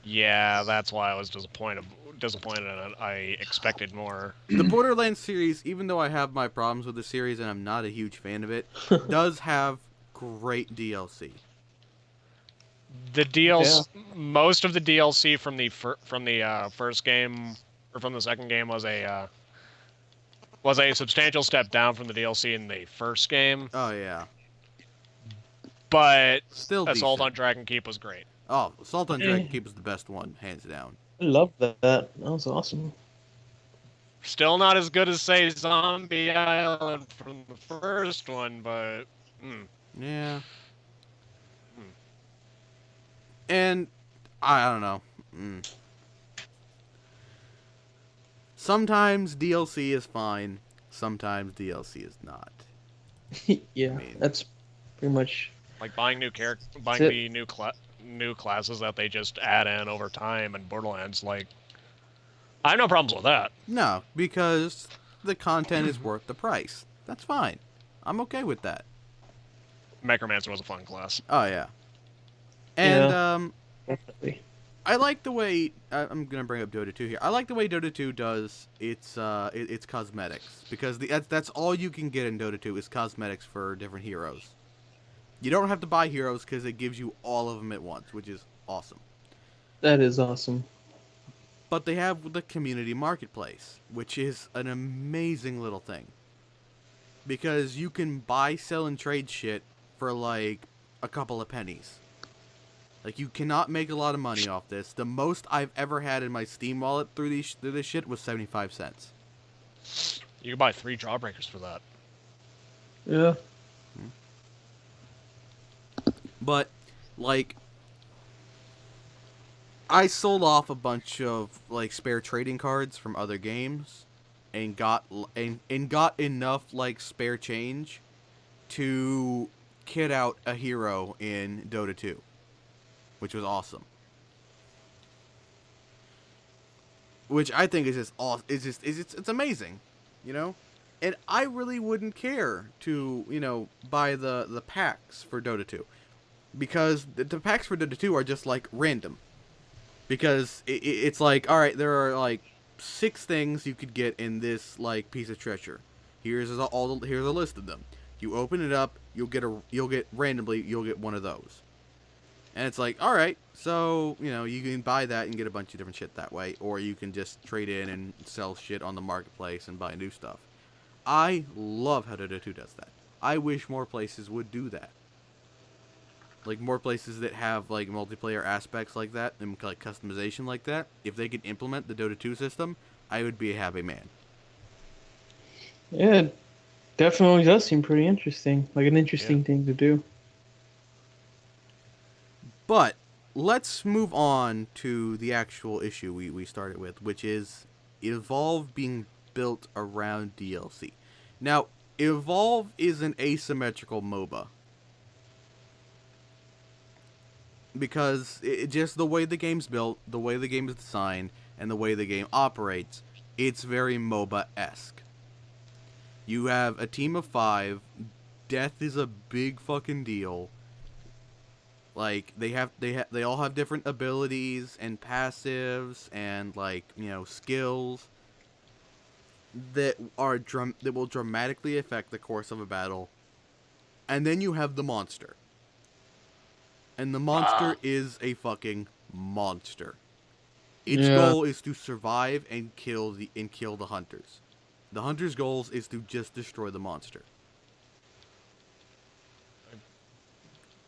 Yeah, that's why I was disappointed in it. I expected more. The Borderlands series, even though I have my problems with the series and I'm not a huge fan of it, does have great DLC. The DLC, most of the DLC from the first game or from the second game was a substantial step down from the DLC in the first game. Oh yeah. But Still Assault decent. on Dragon Keep was great. Oh, Assault on Dragon Keep is the best one, hands down. I love that. That was awesome. Still not as good as, say, Zombie Island from the first one, but... Yeah. And, I don't know. Sometimes DLC is fine, sometimes DLC is not. Yeah, I mean, that's pretty much... Like buying new the new classes that they just add in over time in Borderlands, like... I have no problems with that. No, because the content is worth the price. That's fine. I'm okay with that. Necromancer was a fun class. Oh, yeah. And, Definitely. I like the way... I'm going to bring up Dota 2 here. I like the way Dota 2 does its cosmetics. Because that's all you can get in Dota 2 is cosmetics for different heroes. You don't have to buy heroes because it gives you all of them at once, which is awesome. That is awesome. But they have the community marketplace, which is an amazing little thing. Because you can buy, sell, and trade shit for like a couple of pennies. Like, you cannot make a lot of money off this. The most I've ever had in my Steam wallet through this shit was 75 cents. You can buy 3 Jawbreakers for that. Yeah. But, like, I sold off a bunch of, like, spare trading cards from other games and got enough, like, spare change to kit out a hero in Dota 2, which was awesome. Which I think is just awesome. It's amazing, you know? And I really wouldn't care to, you know, buy the packs for Dota 2. Because the packs for Dota 2 are just, like, random. Because it's like, alright, there are, like, 6 things you could get in this, like, piece of treasure. Here's a list of them. You open it up, you'll get one of those. And it's like, alright, so, you know, you can buy that and get a bunch of different shit that way. Or you can just trade in and sell shit on the marketplace and buy new stuff. I love how Dota 2 does that. I wish more places would do that. like more places that have like multiplayer aspects like that and like customization like that. If they could implement the Dota 2 system, I would be a happy man. Yeah, it definitely does seem pretty interesting. Like an interesting thing to do. But let's move on to the actual issue we started with, which is Evolve being built around DLC. Now, Evolve is an asymmetrical MOBA. Because just the way the game's built, the way the game is designed, and the way the game operates, it's very MOBA-esque. You have a team of 5. Death is a big fucking deal. Like they all have different abilities and passives and like skills that will dramatically affect the course of a battle. And then you have the monster. And the monster is a fucking monster. Its goal is to survive and kill the hunters. The hunter's goals is to just destroy the monster.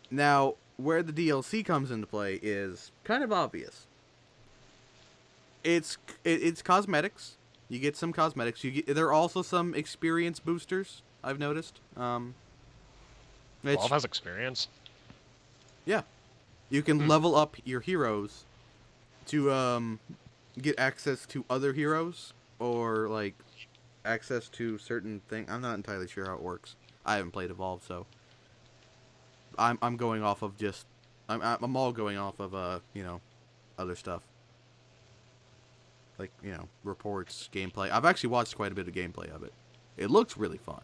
Now, where the DLC comes into play is kind of obvious. It's cosmetics. You get some cosmetics. There are also some experience boosters, I've noticed. Evolve has experience. Yeah. You can level up your heroes to get access to other heroes or like access to certain things. I'm not entirely sure how it works. I haven't played Evolve, so I'm going off of just I'm all going off of other stuff. Like, reports, gameplay. I've actually watched quite a bit of gameplay of it. It looks really fun.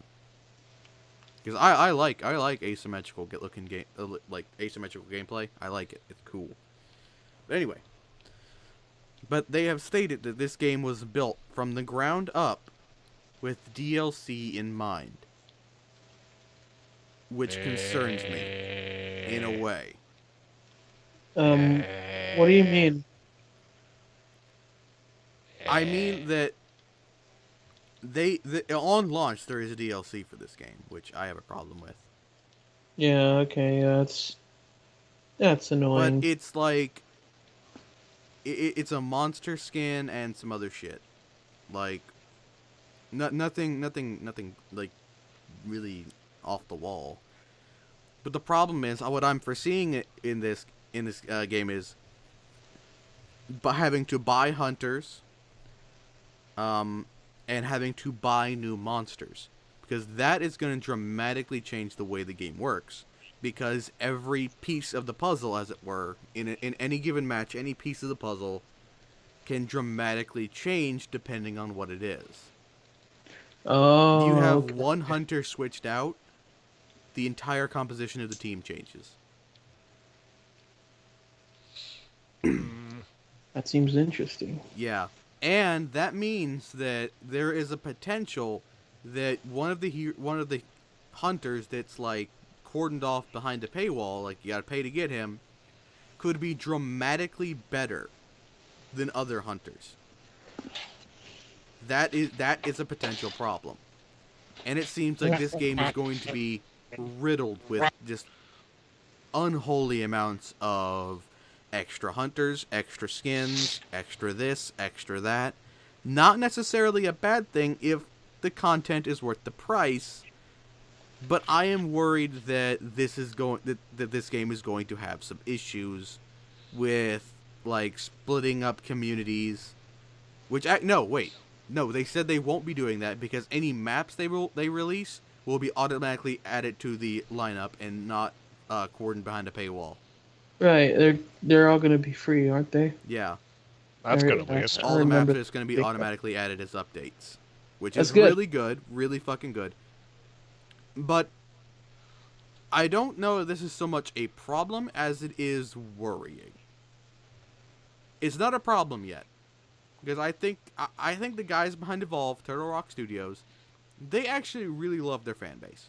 Because I like asymmetrical looking game, like asymmetrical gameplay. I like it. It's cool. But anyway, but they have stated that this game was built from the ground up with DLC in mind, which concerns me in a way. What do you mean? I mean that on launch there is a DLC for this game, which I have a problem with. Yeah, okay, that's annoying. But it's like it's a monster skin and some other shit, like nothing like really off the wall. But the problem is what I'm foreseeing in this game is by having to buy hunters, and having to buy new monsters, because that is going to dramatically change the way the game works. Because every piece of the puzzle, as it were, in any given match, any piece of the puzzle can dramatically change depending on what it is. Oh, You have okay. one hunter switched out, the entire composition of the team changes. That seems interesting. Yeah. And that means that there is a potential that one of the hunters that's like cordoned off behind a paywall, like you gotta pay to get him, could be dramatically better than other hunters. That is a potential problem. And it seems like this game is going to be riddled with just unholy amounts of extra hunters, extra skins, extra this, extra that. Not necessarily a bad thing if the content is worth the price, but I am worried that this game is going to have some issues with like splitting up communities. No, they said they won't be doing that because any maps they release will be automatically added to the lineup and not cordoned behind a paywall. Right, they're all gonna be free, aren't they? Yeah. That's good at least. All the maps are just going to be automatically added as updates, which is really good, really fucking good. But I don't know if this is so much a problem as it is worrying. It's not a problem yet, because I think the guys behind Evolve, Turtle Rock Studios, they actually really love their fan base.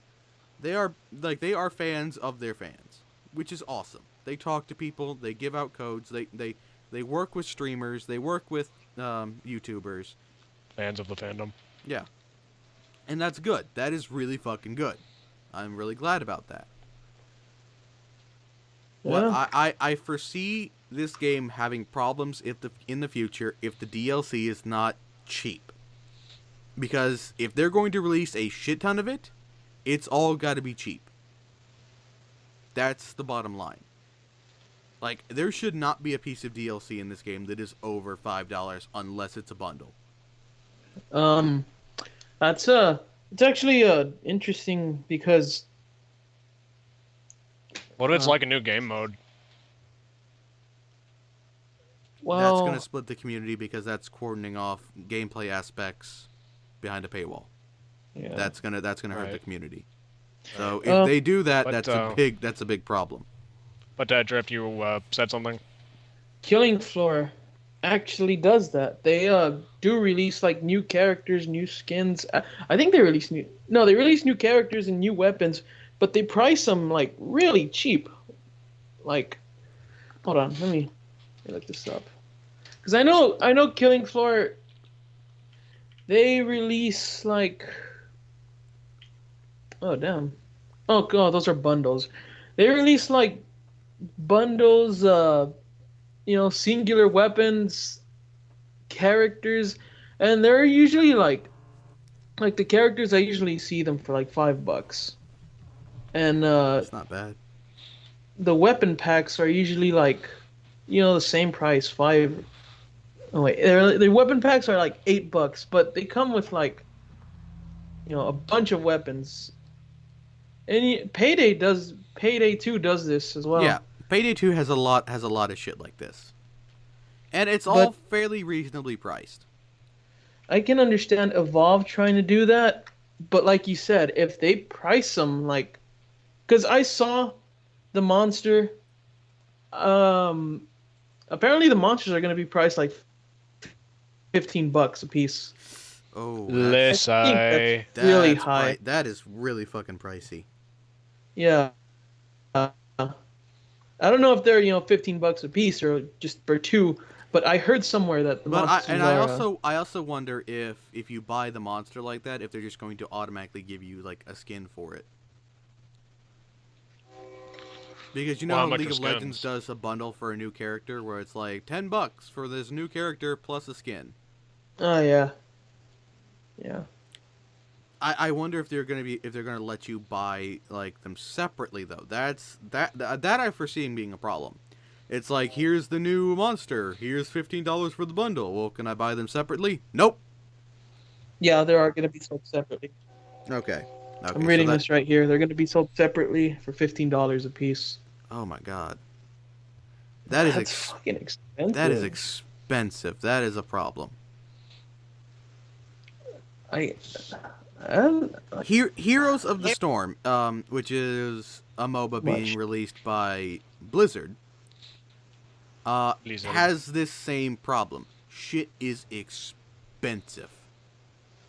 They are fans of their fans, which is awesome. They talk to people, they give out codes, they work with streamers, they work with YouTubers. Fans of the fandom. Yeah. And that's good. That is really fucking good. I'm really glad about that. What Yeah. I foresee this game having problems in the future if the DLC is not cheap. Because if they're going to release a shit ton of it, it's all got to be cheap. That's the bottom line. Like, there should not be a piece of DLC in this game that is over $5 unless it's a bundle. Um, that's it's actually interesting because What if it's Uh, like a new game mode? That's going to well, split the community because that's cordoning off gameplay aspects behind a paywall. yeah. That's gonna hurt the Right. community. So if Um, they do that, but, that's a big problem. But Drift, you said something. Killing Floor actually does that. They do release like new characters, new skins. I think they release they release new characters and new weapons, but they price them like really cheap. Like, hold on, let me look this up. Because I know Killing Floor. They release like, oh damn, oh god, those are bundles. They release like bundles, singular weapons, characters, and they're usually like the characters I usually see them for like $5, and That's not bad. the weapon packs are usually like, the same price, five. Oh wait, the weapon packs are like $8, but they come with like, a bunch of weapons. And Payday 2 does this as well. Yeah, Payday 2 has a lot of shit like this. And it's all But fairly reasonably priced. I can understand Evolve trying to do that, but like you said, if they price them like, because I saw the monster, apparently the monsters are going to be priced like $15 a piece. Oh, Listen. I think that's really high. That is really fucking pricey. Yeah. I don't know if they're $15 a piece or just for two, but I heard somewhere that the monsters are. I also wonder if you buy the monster like that, if they're just going to automatically give you like a skin for it. Because you know Well, how how much League are of Legends skins? does a bundle for a new character where it's like $10 for this new character plus a skin. Oh yeah. Yeah. I wonder if they're gonna let you buy like them separately though. That I foresee being a problem. It's like, here's the new monster. Here's $15 for the bundle. Well, can I buy them separately? Nope. Yeah, they are going to be sold separately. Okay. I'm reading this right here. They're going to be sold separately for $15 a piece. Oh my god. That's fucking expensive. That is expensive. That is a problem. Heroes of the Storm, which is a MOBA being released by Blizzard, has this same problem. Shit is expensive.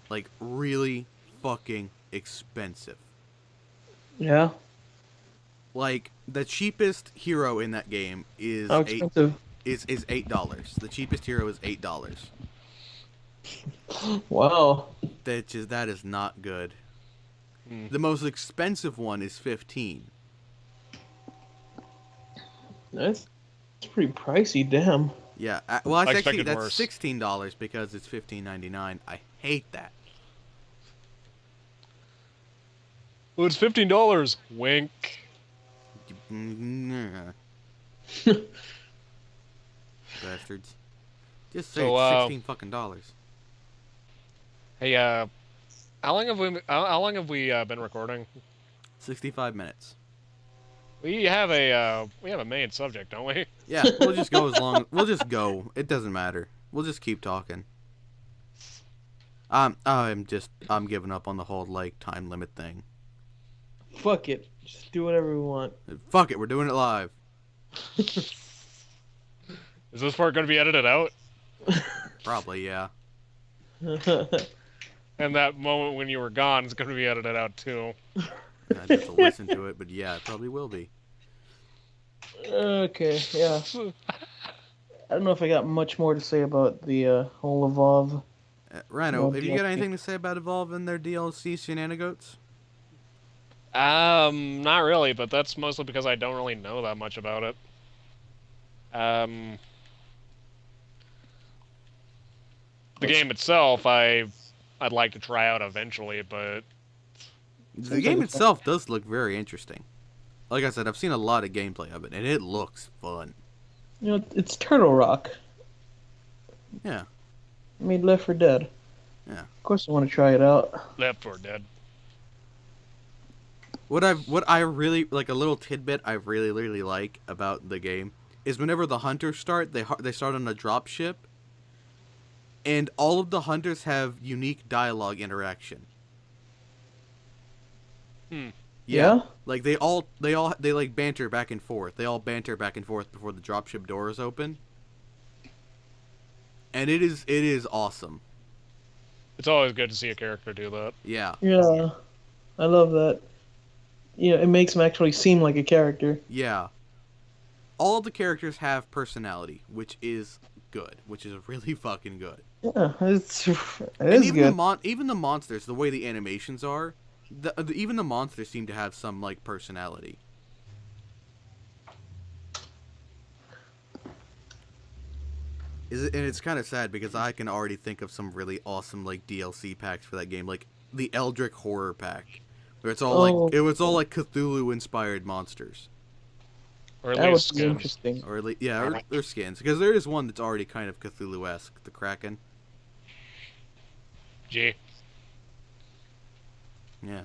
Like, really fucking expensive. Yeah. Like, the cheapest hero in that game is How expensive? is $8. The cheapest hero is $8. Wow. That is not good. Hmm. The most expensive one is $15. That's pretty pricey, damn. Yeah, well, I that's expected worse. $16 because it's $15.99. I hate that. Well, it's $15. Wink. Bastards. Just say So, it's 16 fucking dollars. Hey, how long have we been recording? 65 minutes. We have a main subject, don't we? Yeah, we'll just go we'll just go. It doesn't matter. We'll just keep talking. I'm giving up on the whole like time limit thing. Fuck it. Just do whatever we want. Fuck it, we're doing it live. Is this part going to be edited out? Probably, yeah. And that moment when you were gone is going to be edited out too. I have to listen to it, but yeah, it probably will be. Okay, yeah. I don't know if I got much more to say about the whole Evolve. Rhino, Well, have you got DLC. anything to say about Evolve and their DLC shenanigans? Not really, but that's mostly because I don't really know that much about it. The game itself, I'd like to try out eventually, but The Seems game like it's fun. itself does look very interesting. Like I said, I've seen a lot of gameplay of it, and it looks fun. You know, it's Turtle Rock. Yeah. I made Left 4 Dead. Yeah. Of course, I want to try it out. Left 4 Dead. What I really like, a little tidbit I really like about the game is whenever the hunters start, they start on a drop ship, and all of the hunters have unique dialogue interaction. Yeah? Like they like banter back and forth. They all banter back and forth before the dropship doors open. And it is awesome. It's always good to see a character do that. Yeah. Yeah. I love that. You know, it makes him actually seem like a character. Yeah. All of the characters have personality, which is good, which is really fucking good. Yeah, it And is even good. even the monsters, the way the animations are, even the monsters seem to have some like personality. And it's kind of sad because I can already think of some really awesome like DLC packs for that game, like the Eldritch Horror Pack, where it's all Oh. like it was all like Cthulhu inspired monsters, Or at That least would be skins. interesting. or at least or skins, because there is one that's already kind of Cthulhu-esque, the Kraken. G. Yeah.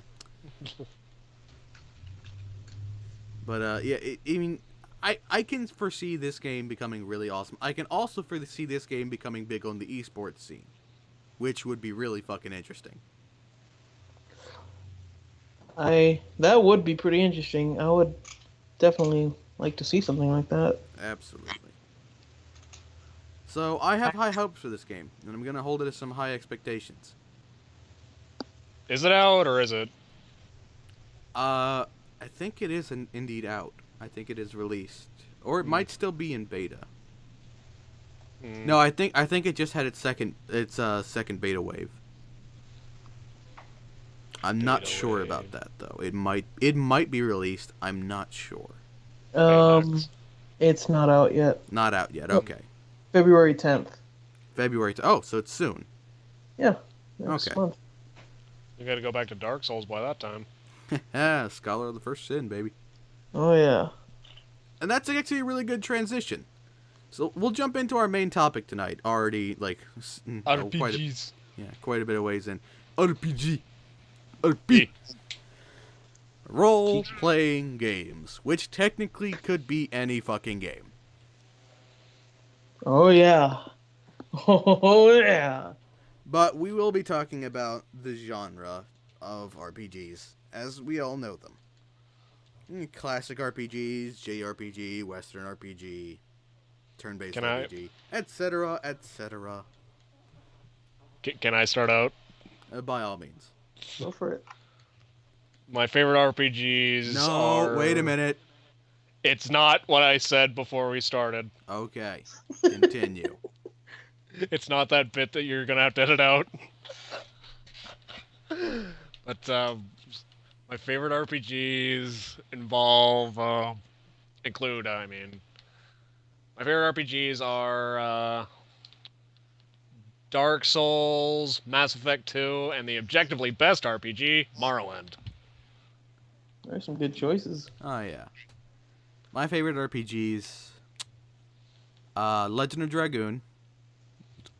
But yeah, I mean, I can foresee this game becoming really awesome. I can also foresee this game becoming big on the esports scene, which would be really fucking interesting. That would be pretty interesting. I would definitely like to see something like that. Absolutely. So I have high hopes for this game, and I'm gonna hold it to some high expectations. Is it out or is it? I think it is indeed out. I think it is released, or it might still be in beta. Mm, No, I think it just had its second beta wave. I'm not Beta sure wave. about that though. It might be released. I'm not sure. Max. It's not out yet. Not out yet. Oh. Okay. February 10th. February. Oh, so it's soon. Yeah. Next Okay. month. You gotta go back to Dark Souls by that time. Yeah, Scholar of the First Sin, baby. Oh yeah. And that's actually a really good transition. So we'll jump into our main topic tonight. Already like quite a bit of ways in. RPG. Yeah. Role playing games, which technically could be any fucking game. Oh yeah. Oh yeah. But we will be talking about the genre of RPGs as we all know them. Classic RPGs, JRPG, Western RPG, turn-based Can I- RPG, etc., etc. Can I start out? By all means. Go for it. My favorite RPGs No, are... wait a minute. It's not what I said before we started. Okay, continue. It's not that bit that you're gonna have to edit out. But my favorite RPGs include. My favorite RPGs are Dark Souls, Mass Effect 2, and the objectively best RPG, Morrowind. There's some good choices. Oh yeah. My favorite RPGs, Legend of Dragoon.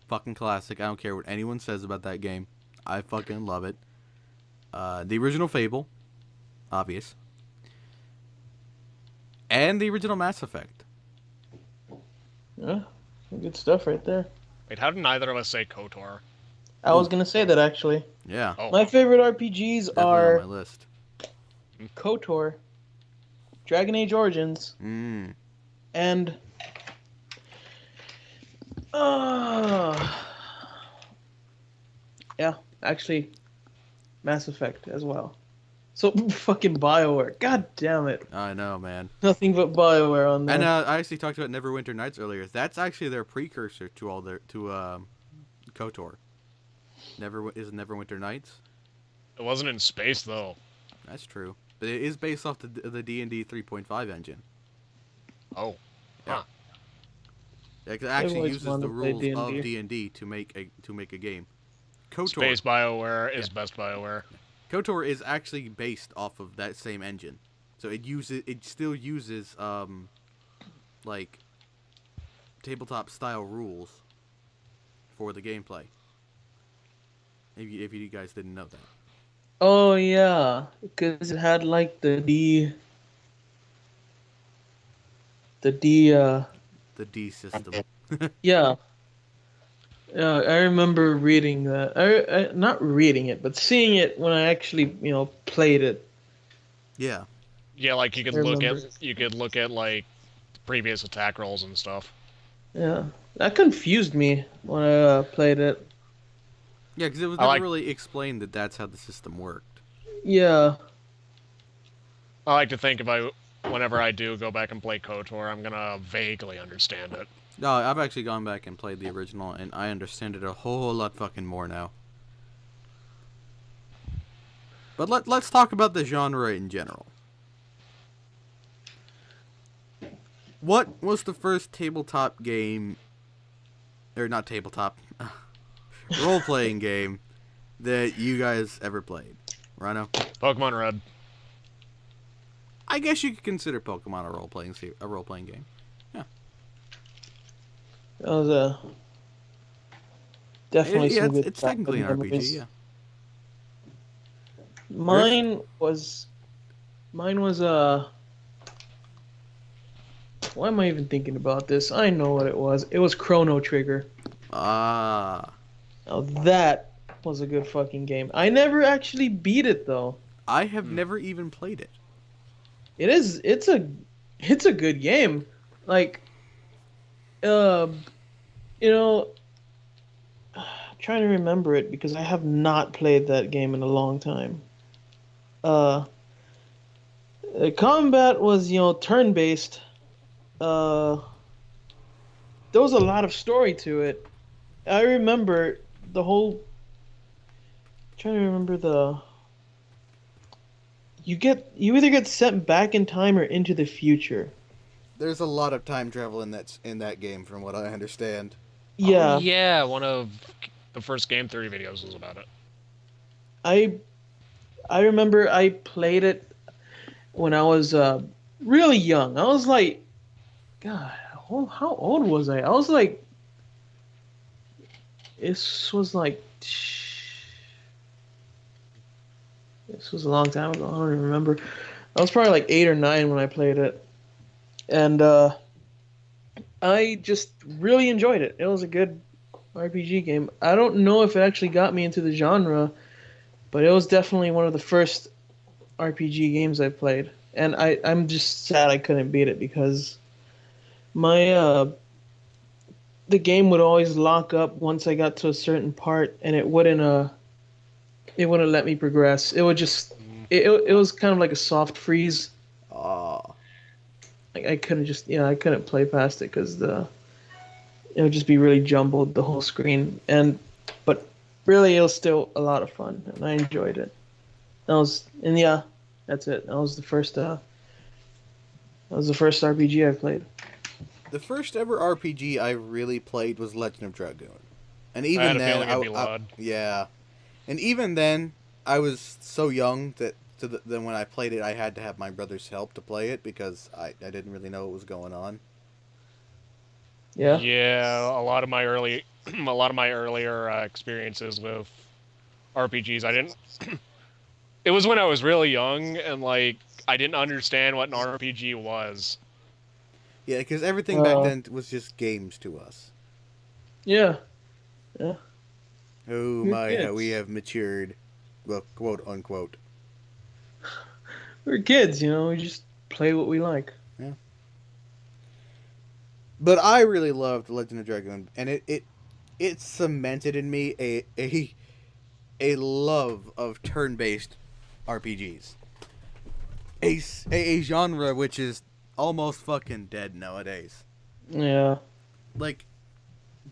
Fucking classic. I don't care what anyone says about that game. I fucking love it. The original Fable, obvious. And the original Mass Effect. Yeah. Some good stuff right there. Wait, how did neither of us say KOTOR? I was gonna say that actually. Yeah, Oh, My favorite RPGs definitely on are my list. KOTOR, Dragon Age Origins, and yeah, actually, Mass Effect as well. So fucking BioWare, god damn it, I know, man. nothing but BioWare on there. And I actually talked about Neverwinter Nights earlier. That's actually their precursor to KOTOR. Neverwinter Nights. it wasn't in space though. That's true. but it is based off the D&D 3.5 engine. Oh. Yeah. Huh. It actually always uses wanted the to play rules of D&D. D&D to make a game. KOTOR. Space BioWare is best BioWare. KOTOR is actually based off of that same engine, so it still uses like tabletop style rules for the gameplay. If you guys didn't know that. Oh yeah, because it had like the D. The The D system. yeah. Yeah, I remember reading that. I not reading it, but seeing it when I actually, played it. Yeah. Yeah, like I remember. you could look at like previous attack rolls and stuff. Yeah, that confused me when I played it. Yeah, because it was I never like really explained that that's how the system worked. Yeah. I like to think whenever I do go back and play KOTOR, I'm gonna vaguely understand it. No, I've actually gone back and played the original, and I understand it a whole lot fucking more now. But let's talk about the genre in general. What was the first tabletop game, or not tabletop, role-playing game that you guys ever played? Rhino? Pokemon Red. I guess you could consider Pokemon a role-playing game. That was definitely some good It's technically an memories. RPG, yeah. Mine was why am I even thinking about this? I know what it was. It was Chrono Trigger. Ah. Now that was a good fucking game. I never actually beat it though. I have never even played it. It's a good game. Like you know, I'm trying to remember it because I have not played that game in a long time. The combat was, turn-based. There was a lot of story to it. I remember the whole. Trying to remember you either get sent back in time or into the future. There's a lot of time travel in that game, from what I understand. Yeah, Oh, yeah, one of the first game theory videos was about it. I remember I played it when I was really young. I was like, God, how old was I? I was like, this was like, this was a long time ago. I don't even remember. I was probably like 8 or 9 when I played it, and I just really enjoyed it. It was a good RPG game. I don't know if it actually got me into the genre, but it was definitely one of the first RPG games I played. And I'm just sad I couldn't beat it because my the game would always lock up once I got to a certain part, and it wouldn't let me progress. It would just it was kind of like a soft freeze. Ah. Like I couldn't play past it because it would just be really jumbled, the whole screen. But really, it was still a lot of fun, and I enjoyed it. That's it. That was the first RPG I played. The first ever RPG I really played was Legend of Dragoon, and I even had a then, feeling it'd be Lud. yeah, and even then, I was so young that then when I played it, I had to have my brother's help to play it because I didn't really know what was going on. Yeah. Yeah, a lot of my earlier experiences with RPGs, I didn't. It was when I was really young and like I didn't understand what an RPG was. Yeah, because everything back then was just games to us. Yeah. Yeah. Oh We're my, how kids. we have matured. Well, quote unquote. We're kids, we just play what we like. Yeah. But I really loved Legend of Dragoon, and it cemented in me a love of turn-based RPGs. A genre which is almost fucking dead nowadays. Yeah. Like,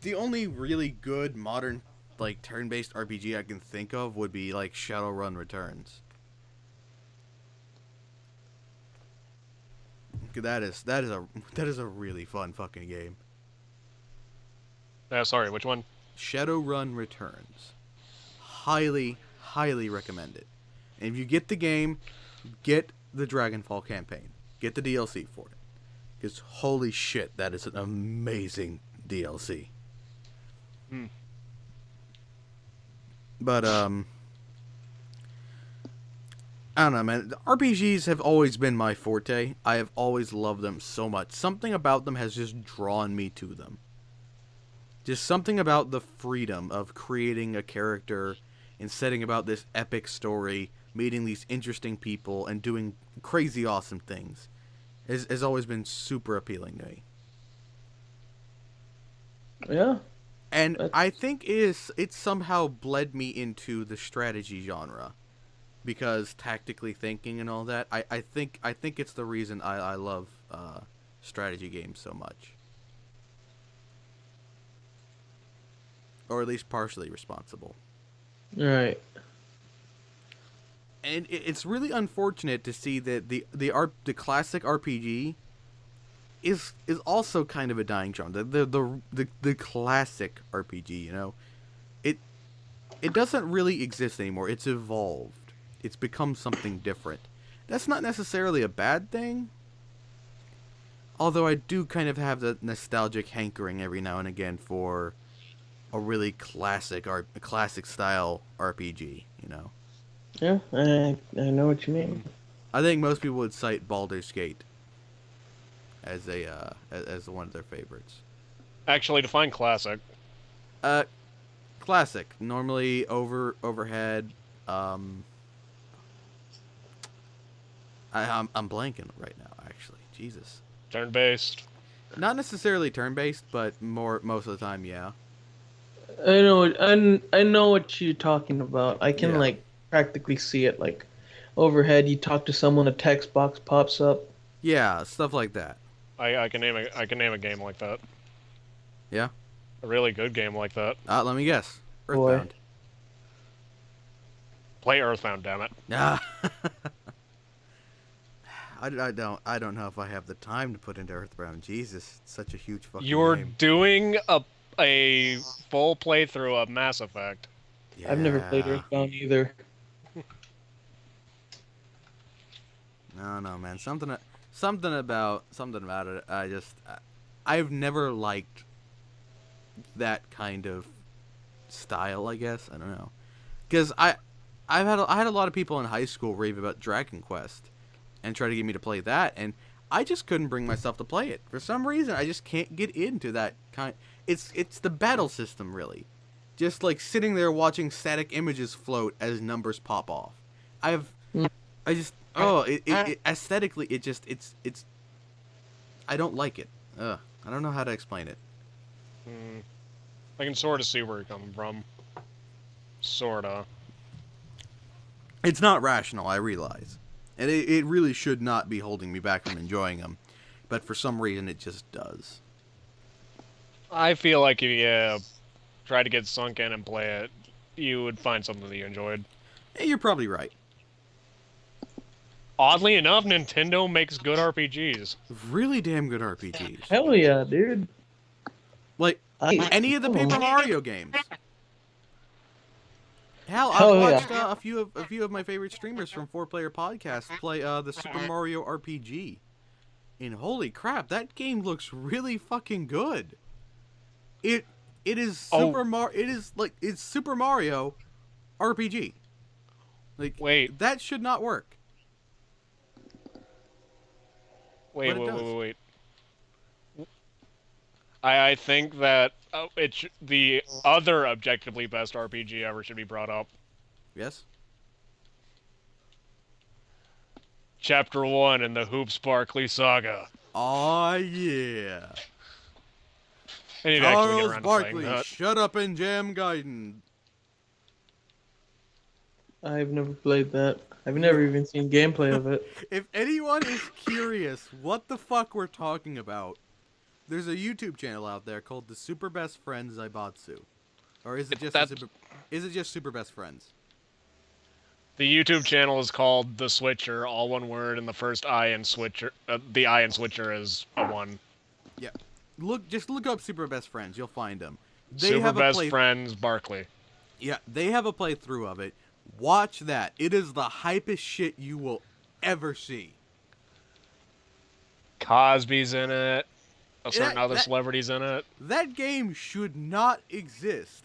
the only really good modern like turn-based RPG I can think of would be like Shadowrun Returns. That is a really fun fucking game. Sorry, which one? Shadowrun Returns. Highly, highly recommend it. And if you get the game, get the Dragonfall campaign. Get the DLC for it. Because holy shit, that is an amazing DLC. But, I don't know, man. RPGs have always been my forte. I have always loved them so much. Something about them has just drawn me to them. Just something about the freedom of creating a character and setting about this epic story, meeting these interesting people, and doing crazy awesome things has always been super appealing to me. Yeah. And I think it's somehow bled me into the strategy genre. Because tactically thinking and all that, I think it's the reason I love strategy games so much. Or at least partially responsible. Right. And it's really unfortunate to see that the classic RPG is also kind of a dying genre. The classic RPG, you know, it doesn't really exist anymore. It's evolved. It's become something different. That's not necessarily a bad thing. Although I do kind of have the nostalgic hankering every now and again for a really classic style RPG, you know. Yeah, I know what you mean. I think most people would cite Baldur's Gate as as one of their favorites. Actually, define classic. Classic. Normally overhead. I'm blanking right now. Actually, Jesus. Turn-based. Not necessarily turn-based, but most of the time, yeah. I know what you're talking about. I can like practically see it. Like overhead, you talk to someone, a text box pops up. Yeah, stuff like that. I can name a game like that. Yeah. A really good game like that. Let me guess. Boy. Earthbound. Play Earthbound, damn it. Ah. I don't know if I have the time to put into Earthbound. Jesus, it's such a huge fucking You're game. doing a full playthrough of Mass Effect. Yeah. I've never played Earthbound either. No, man. Something about it. I've never liked that kind of style, I guess. I don't know. Because I had a lot of people in high school rave about Dragon Quest and try to get me to play that, and I just couldn't bring myself to play it. For some reason, I just can't get into that kind. It's the battle system, really. Just like sitting there watching static images float as numbers pop off. Aesthetically, it's I don't like it. I don't know how to explain it. I can sort of see where you're coming from. Sorta. It's not rational, I realize. And it really should not be holding me back from enjoying them. But for some reason, it just does. I feel like if you try to get sunk in and play it, you would find something that you enjoyed. Hey, you're probably right. Oddly enough, Nintendo makes good RPGs. Really damn good RPGs. Hell yeah, dude. Like, any of the Paper Mario games. Hell, Hell I've yeah. watched a few of my favorite streamers from 4-Player Podcasts play the Super Mario RPG. And holy crap, that game looks really fucking good. It is it's Super Mario RPG. Like, Wait. that should not work. Wait. I think that the other objectively best RPG ever should be brought up. Yes? Chapter 1 in the Hoop Sparkly Saga. Aw, yeah. I need to actually get Charles around Barkley, to playing that. shut up and jam Gaiden. I've never played that. I've never even seen gameplay of it. If anyone is curious what the fuck we're talking about, there's a YouTube channel out there called the Super Best Friends Zaibatsu. Or is it just Super Best Friends? The YouTube channel is called The Switcher, all one word, and the first I in Switcher, the I in Switcher is a 1. Yeah. Just look up Super Best Friends. You'll find them. They Super have a Best Friends Barkley. Yeah, they have a playthrough of it. Watch that. It is the hypest shit you will ever see. Cosby's in it. A certain That- other that- celebrities in it. That game should not exist.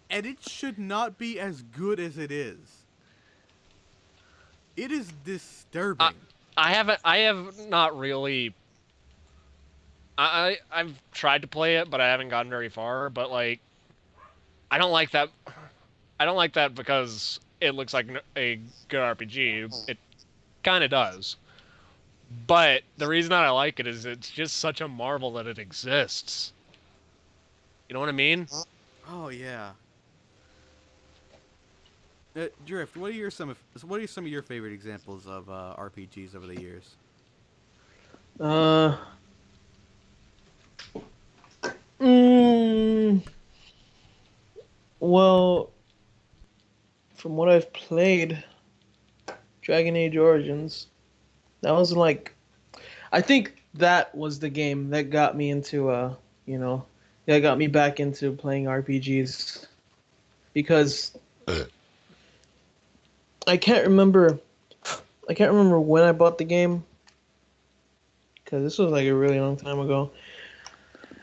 And it should not be as good as it is. It is disturbing. I have not really. I've tried to play it, but I haven't gotten very far. But like, I don't like that. I don't like that because it looks like a good RPG. It kind of does. But the reason that I like it is it's just such a marvel that it exists. You know what I mean? Oh yeah. Drift, what are some of your favorite examples of RPGs over the years? Well, from what I've played, Dragon Age Origins, that was like, I think that was the game that got me into, that got me back into playing RPGs, because I can't remember when I bought the game, because this was like a really long time ago,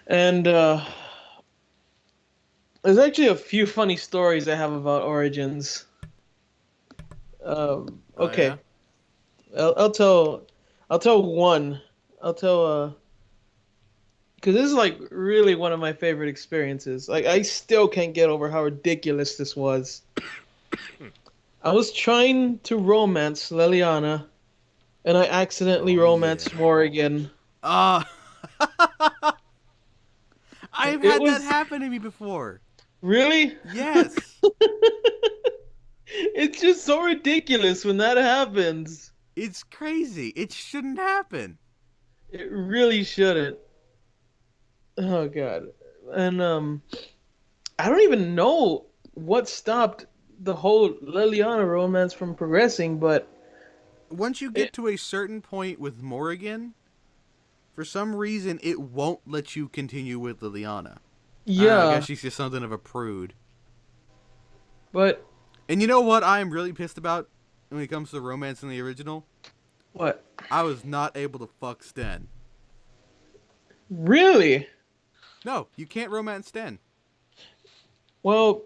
and there's actually a few funny stories I have about Origins. Okay, Oh, I'll tell one. I'll tell because this is like really one of my favorite experiences. Like I still can't get over how ridiculous this was. I was trying to romance Liliana, and I accidentally romanced Morrigan. I've It had was- that happen to me before. Really? Yes. It's just so ridiculous when that happens. It's crazy. It shouldn't happen. It really shouldn't. Oh god. And I don't even know what stopped the whole Liliana romance from progressing, but Once you get to a certain point with Morrigan, for some reason it won't let you continue with Liliana. yeah. I guess she's just something of a prude. But And you know what I'm really pissed about when it comes to romance in the original? what? I was not able to fuck Sten. Really? No, you can't romance Sten. Well,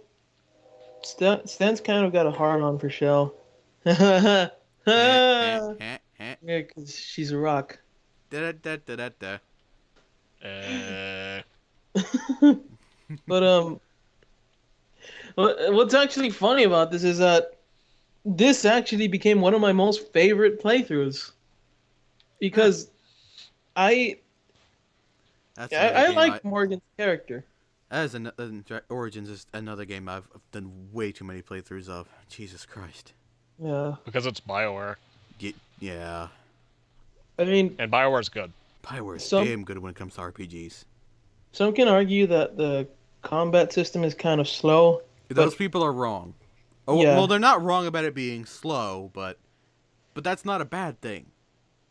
Stan's kind of got a hard on for Shell. Yeah, because she's a rock. Da da da da da. But what's actually funny about this is that this actually became one of my most favorite playthroughs, because I That's another game like Morgan's character. That is Origins is another game I've done way too many playthroughs of. Jesus Christ. Yeah, Because it's BioWare. Yeah. I mean, And BioWare's good. Bioware's Some- damn good when it comes to RPGs. some can argue that the combat system is kind of slow. Those people are wrong. Oh, Yeah. well, they're not wrong about it being slow, but that's not a bad thing.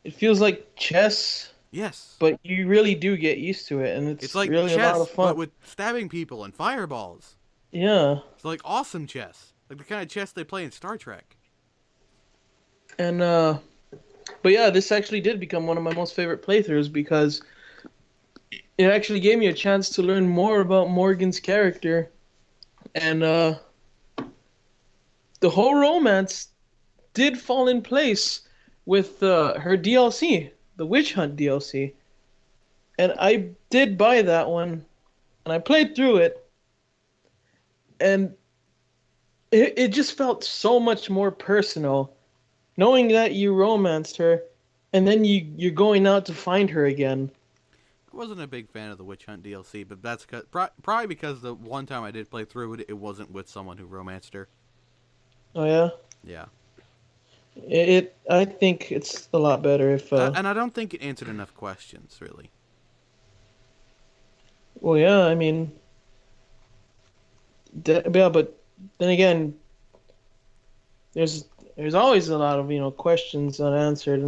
It feels like chess, Yes. but you really do get used to it, and It's like really a lot chess, of fun. but with stabbing people and fireballs. Yeah, It's like awesome chess. Like the kind of chess they play in Star Trek. and but yeah, this actually did become one of my most favorite playthroughs, because it actually gave me a chance to learn more about Morgan's character, and the whole romance did fall in place with her DLC, the Witch Hunt DLC, and I did buy that one, and I played through it, and it just felt so much more personal, knowing that you romanced her, and then you're going out to find her again. I wasn't a big fan of the Witch Hunt DLC, but that's probably because the one time I did play through it, it wasn't with someone who romanced her. Oh yeah, Yeah. I think it's a lot better if. And I don't think it answered enough questions, really. Well, yeah, I mean, yeah, but then again, there's There's always a lot of questions unanswered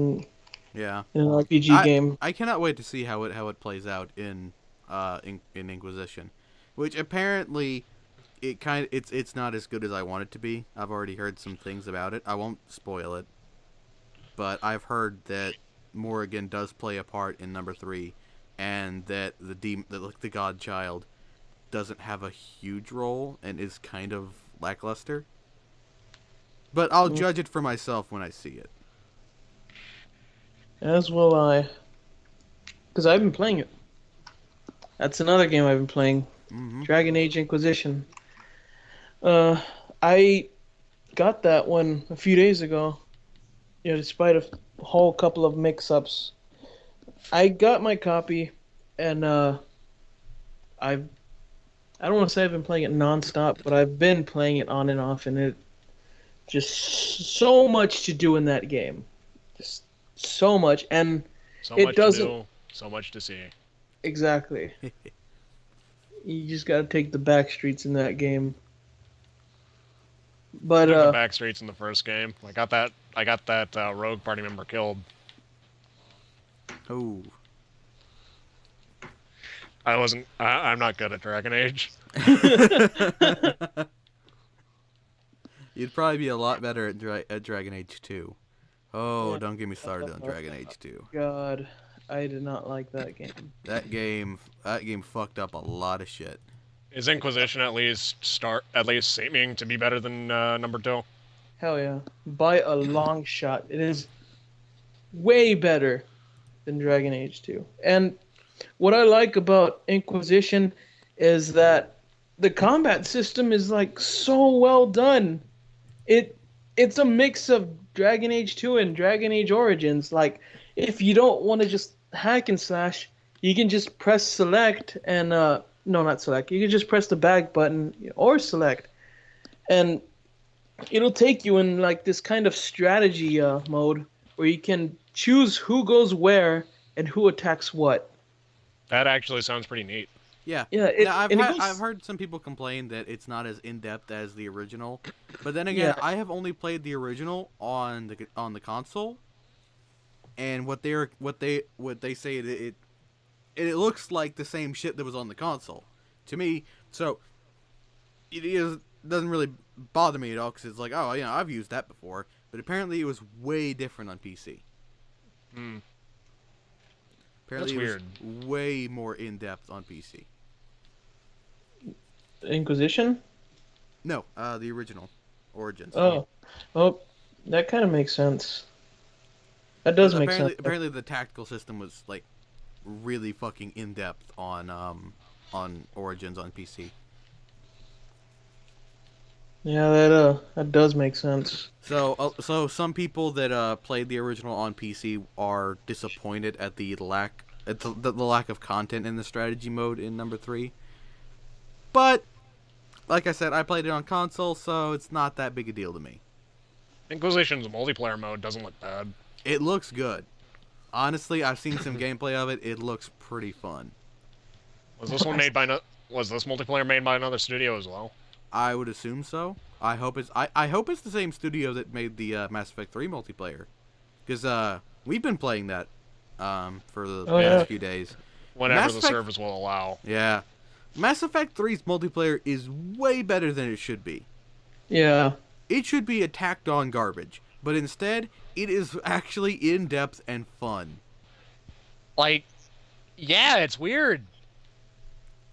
Yeah. in an RPG I game. I cannot wait to see how it plays out in Inquisition, which apparently it's not as good as I want it to be. I've already heard some things about it. I won't spoil it, but I've heard that Morrigan does play a part in number 3, and that the Godchild doesn't have a huge role and is kind of lackluster. But I'll judge it for myself when I see it. As will I. Because I've been playing it. That's another game I've been playing. Mm-hmm. Dragon Age Inquisition. I got that one a few days ago. Despite a whole couple of mix-ups. I got my copy, and I don't want to say I've been playing it non-stop, but I've been playing it on and off, and it just so much to do in that game. Just so much, and So it much doesn't... to do, so much to see. Exactly. You just gotta take the back streets in that game. But Took the back streets in the first game. I got that rogue party member killed. Oh. I'm not good at Dragon Age. You'd probably be a lot better at Dragon Age 2. Oh, Yeah. don't get me started on Dragon Age 2. God, I did not like that game. That game fucked up a lot of shit. Is Inquisition at least seeming to be better than number 2? Hell yeah. By a long shot. It is way better than Dragon Age 2. And what I like about Inquisition is that the combat system is like so well done. It's a mix of Dragon Age 2 and Dragon Age Origins. Like, if you don't want to just hack and slash, you can just press select and no, not select. You can just press the back button or select, and it'll take you in like this kind of strategy mode where you can choose who goes where and who attacks what. That actually sounds pretty neat. Yeah. Yeah, Now, I've heard some people complain that it's not as in depth as the original, but then again, Yeah. I have only played the original on the console, and what they say it looks like the same shit that was on the console to me. So doesn't really bother me at all because it's like, oh, I've used that before, but apparently it was way different on PC. Hmm. Apparently That's it was way more in depth on PC. Inquisition? No, the original Origins. Oh, that kind of makes sense. That does make sense. Apparently, the tactical system was like really fucking in depth on Origins on PC. Yeah, that does make sense. So some people that played the original on PC are disappointed at the lack of content in the strategy mode in number 3. But like I said, I played it on console, so it's not that big a deal to me. Inquisition's multiplayer mode doesn't look bad. It looks good. Honestly, I've seen some gameplay of it. It looks pretty fun. Was this multiplayer made by another studio as well? I would assume so. I hope it's the same studio that made the Mass Effect 3 multiplayer, because we've been playing that for the past few days. Whenever the servers will allow. Yeah, Mass Effect 3's multiplayer is way better than it should be. Yeah. It should be attacked on garbage, but instead, it is actually in depth and fun. Like, yeah, it's weird.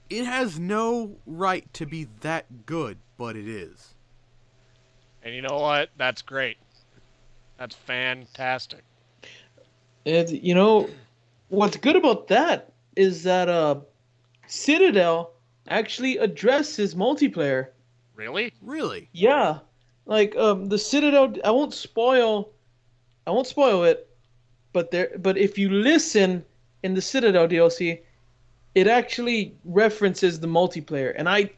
It has no right to be that good, but it is. And you know what? That's great. That's fantastic. And what's good about that is that Citadel actually addresses multiplayer. Really? Really? Yeah. Like the Citadel, I won't spoil it, but if you listen in the Citadel DLC, it actually references the multiplayer, and I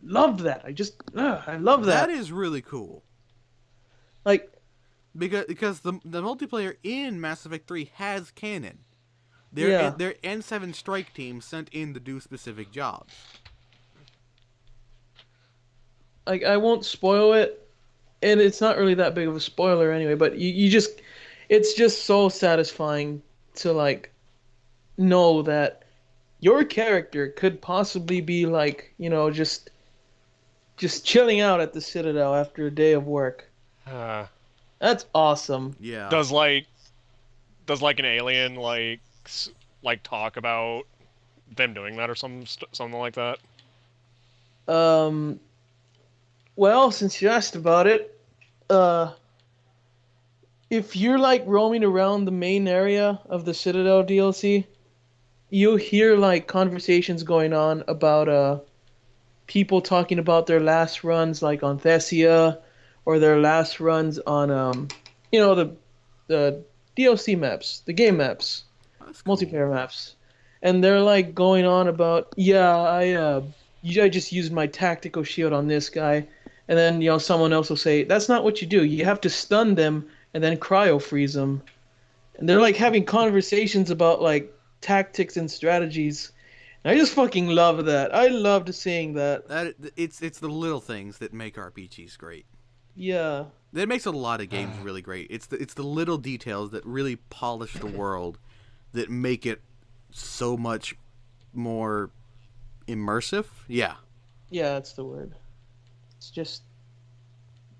love that. I love that. That is really cool. Like, because the multiplayer in Mass Effect 3 has canon. Their N7 strike team sent in to do specific jobs. I won't spoil it, and it's not really that big of a spoiler anyway, but you just, it's just so satisfying to like know that your character could possibly be like, just chilling out at the Citadel after a day of work. Uh, That's awesome. Yeah. does like an alien like talk about them doing that or something like that? Um, well, since you asked about it, uh, if you're like roaming around the main area of the Citadel DLC, you'll hear like conversations going on about people talking about their last runs like on Thessia or their last runs on the DLC maps, the game maps, That's cool. multiplayer maps. And they're like going on about, yeah, I just used my tactical shield on this guy. And then, someone else will say, that's not what you do. You have to stun them and then cryo freeze them. And they're like having conversations about like tactics and strategies. And I just fucking love that. I loved seeing that. It's the little things that make RPGs great. Yeah. That makes a lot of games really great. It's the little details that really polish the world that make it so much more immersive. Yeah. Yeah, that's the word. It's just,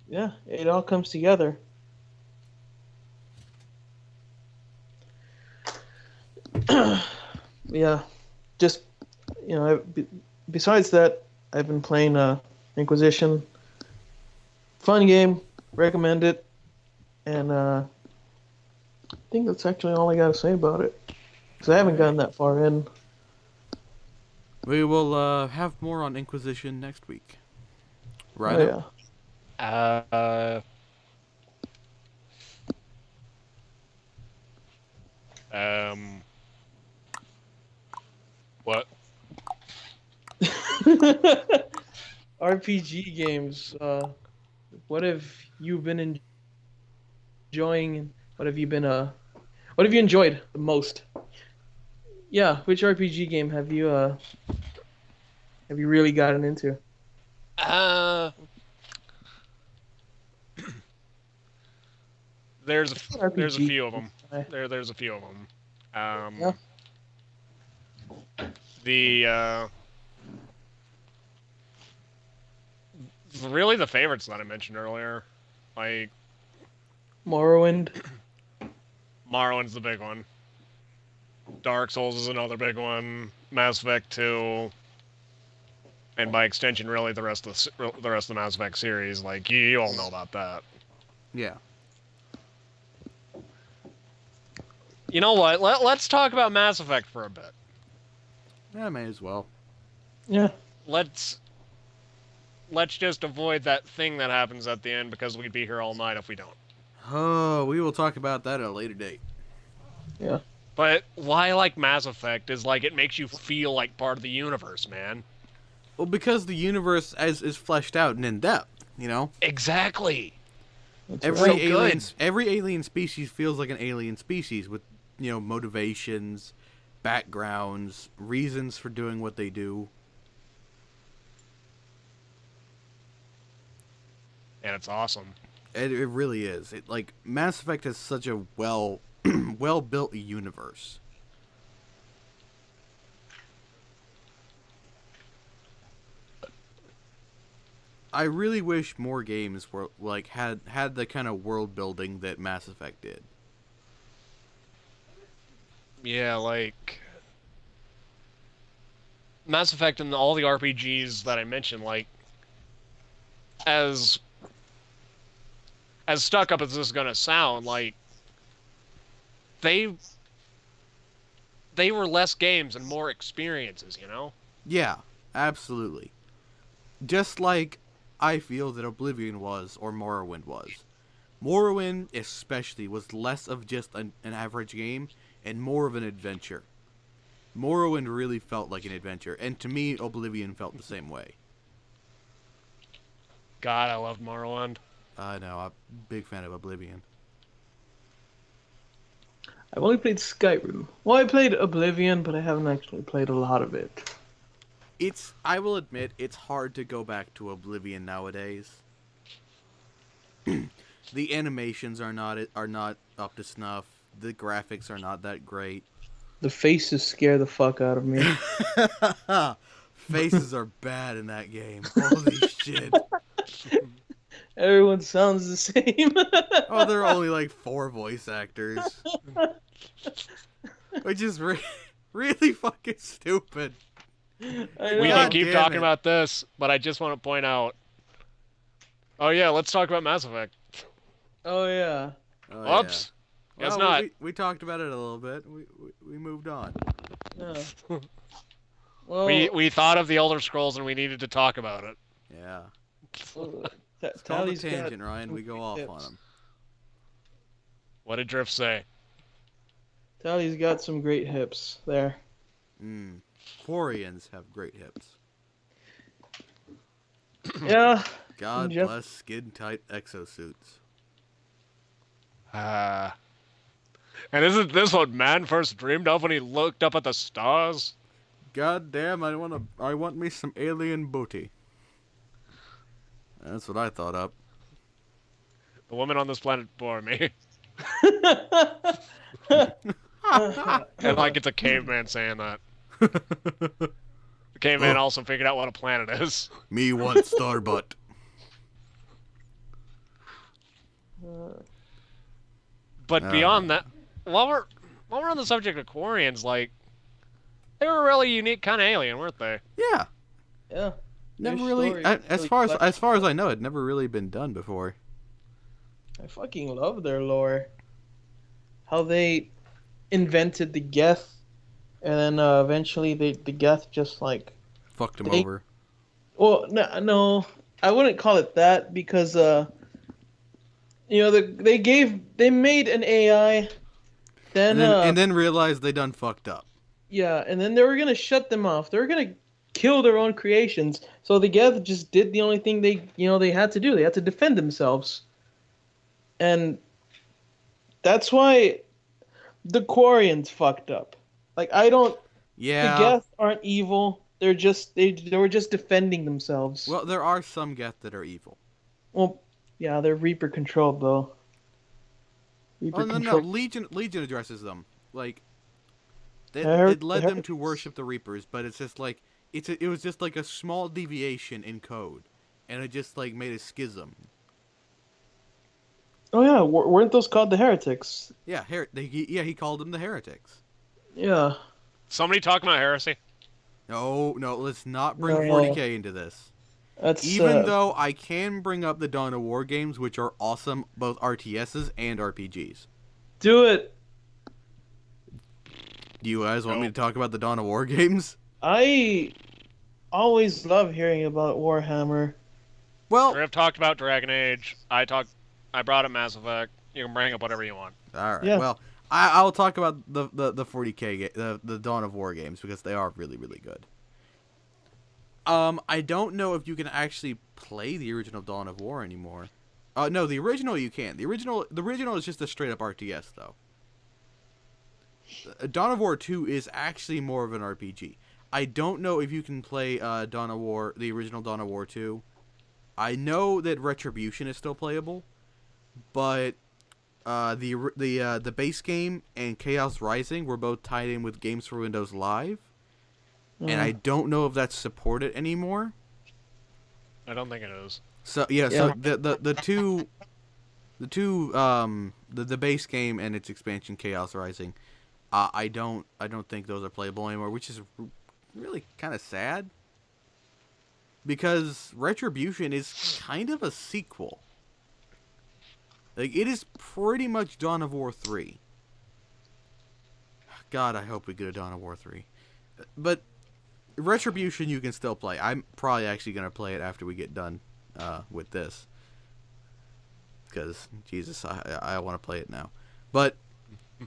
yeah, it all comes together. Yeah, just, besides that, I've been playing Inquisition. Fun game, recommend it. And I think that's actually all I got to say about it. Because I haven't gotten that far in. We will have more on Inquisition next week. Right? Oh, yeah. What? RPG games. What have you been enjoying? What have you enjoyed the most? Yeah, which RPG game have you really gotten into? There's a RPG. few of them. There's a few of them. Yeah. Really the favorites that I mentioned earlier, like Morrowind. Morrowind's the big one. Dark Souls is another big one. Mass Effect 2, and by extension, really the rest of the Mass Effect series. Like you all know about that. Yeah. You know what? Let's talk about Mass Effect for a bit. Yeah, may as well. Yeah. Let's just avoid that thing that happens at the end because we'd be here all night if we don't. Oh, we will talk about that at a later date. Yeah. But why I like Mass Effect is like it makes you feel like part of the universe, man. Well, because the universe is fleshed out and in depth, Exactly. Every alien species feels like an alien species with, motivations, backgrounds, reasons for doing what they do. And it's awesome. It really is. Mass Effect has such a well built universe. I really wish more games were had the kind of world building that Mass Effect did. Yeah, like Mass Effect and all the RPGs that I mentioned, like as stuck up as this is gonna sound, like they were less games and more experiences, Yeah, absolutely. Just like I feel that Oblivion was, or Morrowind was. Morrowind, especially, was less of just an average game and more of an adventure. Morrowind really felt like an adventure, and to me, Oblivion felt the same way. God, I loved Morrowind. I know, I'm a big fan of Oblivion. I've only played Skyrim. Well, I played Oblivion, but I haven't actually played a lot of it. I will admit, it's hard to go back to Oblivion nowadays. The animations are not up to snuff. The graphics are not that great. The faces scare the fuck out of me. Faces are bad in that game. Holy shit. Everyone sounds the same. Oh, there are only like 4 voice actors. Which is really fucking stupid. I We know. can keep damn talking it. about this, but I just want to point out. Oh yeah, let's talk about Mass Effect. Oh yeah. Oh, Oops. yeah. Guess Well, not. we talked about it a little bit. We moved on. Yeah. Well, We thought of the Elder Scrolls and we needed to talk about it. Yeah. well, It's called a Tally's tangent, got Ryan. We go off on tips. them. What did Drift say? Tally's got some great hips there. Quarians have great hips. Yeah. God Jeff- bless skin-tight exosuits. And isn't this what man first dreamed of when he looked up at the stars? God damn, I want me some alien booty. That's what I thought up. The woman on this planet bore me. And like it's a caveman saying that. The caveman also figured out what a planet is. Me want starbutt. But beyond that, while we're on the subject of Quarians, like they were a really unique kind of alien, weren't they? Yeah. Yeah. Never Their really, story as really far as fleshed I know, it never really been done before. I fucking love their lore. How they invented the Geth, and then eventually the Geth just like. Fucked him They- over. Well, no, I wouldn't call it that because they made an AI, then And then realized they done fucked up. yeah, and then they were gonna shut them off. They were gonna kill their own creations. So the Geth just did the only thing they had to do. They had to defend themselves. And that's why the Quarians fucked up. Like the Yeah. Geth aren't evil. They were just defending themselves. Well, there are some Geth that are evil. Well, yeah, they're Reaper controlled though. Reaper Oh no, controlled. Legion addresses them. Like Her- it led them to her- worship the Reapers, but it's just like it was just like a small deviation in code, and it just like made a schism. Oh yeah, weren't those called the heretics? Yeah, he called them the heretics. Yeah. Somebody talking about heresy? No, let's not bring No. 40K into this. That's Even though I can bring up the Dawn of War games, which are awesome, both RTSs and RPGs. do it. Do you guys want me to talk about the Dawn of War games? I always love hearing about Warhammer. Well, Drift talked about Dragon Age. I brought up Mass Effect. You can bring up whatever you want. all right. Yeah. Well, I'll talk about the 40K the Dawn of War games because they are really really good. I don't know if you can actually play the original Dawn of War anymore. No, the original you can. The original is just a straight up RTS though. Dawn of War 2 is actually more of an RPG. I don't know if you can play Dawn of War, the original Dawn of War 2. I know that Retribution is still playable, but the base game and Chaos Rising were both tied in with Games for Windows Live, and I don't know if that's supported anymore. I don't think it is. So yeah. So the base game and its expansion Chaos Rising, I don't think those are playable anymore, which is really kind of sad. Because Retribution is kind of a sequel. Like, it is pretty much Dawn of War 3. God, I hope we get a Dawn of War 3. But Retribution you can still play. I'm probably actually going to play it after we get done with this. Because, Jesus, I want to play it now. But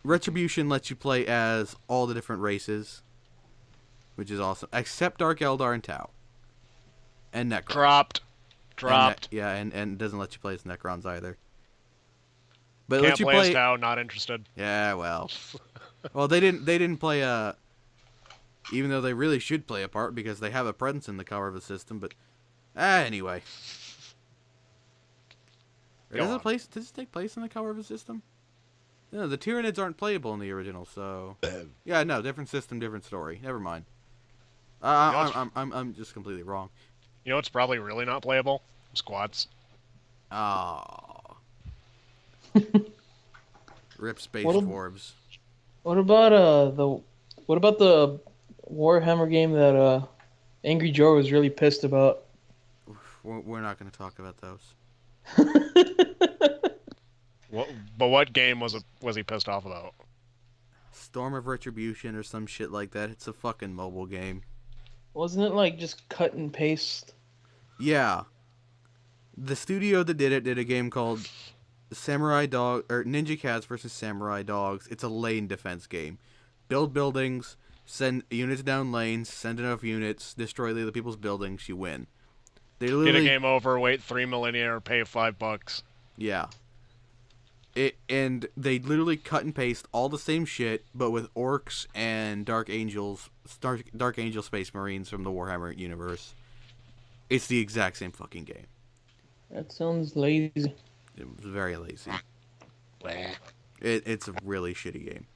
Retribution lets you play as all the different races, which is awesome. Except Dark Eldar and Tau. And Necrons. Dropped. And it doesn't let you play as Necrons either. But it Can't lets you play play. as Tau, not interested. Yeah, well, they didn't play even though they really should play a part because they have a presence in the cover of the system. But anyway, Or does it take place in the Color River system? No, the Tyranids aren't playable in the original, so yeah, no, different system, different story. Never mind. I'm just completely wrong. You know what's probably really not playable? Squats. Oh. Rip Space What Dwarves. What about the Warhammer game that Angry Joe was really pissed about? We're not going to talk about those. What game was he pissed off about? Storm of Retribution or some shit like that. It's a fucking mobile game. Wasn't it like just cut and paste? Yeah. The studio that did a game called Ninja Cats versus Samurai Dogs. It's a lane defense game. Build buildings, send units down lanes, send enough units, destroy the other people's buildings, you win. They literally Get a game over, wait 3 millennia, or pay $5. Yeah. And they literally cut and paste all the same shit, but with orcs and Dark Angel Space Marines from the Warhammer universe. It's the exact same fucking game. That sounds lazy. It was very lazy. It's a really shitty game.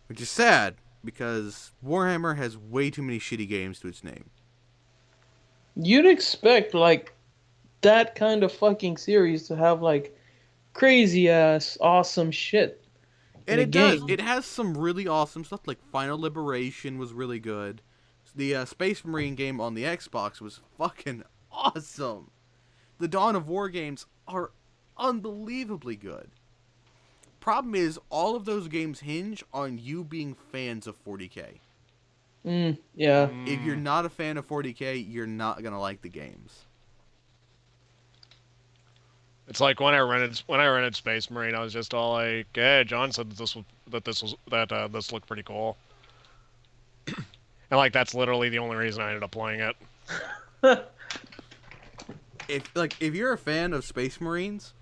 Which is sad, because Warhammer has way too many shitty games to its name. You'd expect like that kind of fucking series to have like crazy ass awesome shit. And it does. It has some really awesome stuff, like Final Liberation was really good. The Space Marine game on the Xbox was fucking awesome. The Dawn of War games are unbelievably good. Problem is, all of those games hinge on you being fans of 40K. Yeah. If you're not a fan of 40K, you're not gonna like the games. It's like when I rented Space Marine, I was just all like, "Hey, John said this looked pretty cool," and like that's literally the only reason I ended up playing it. If you're a fan of Space Marines,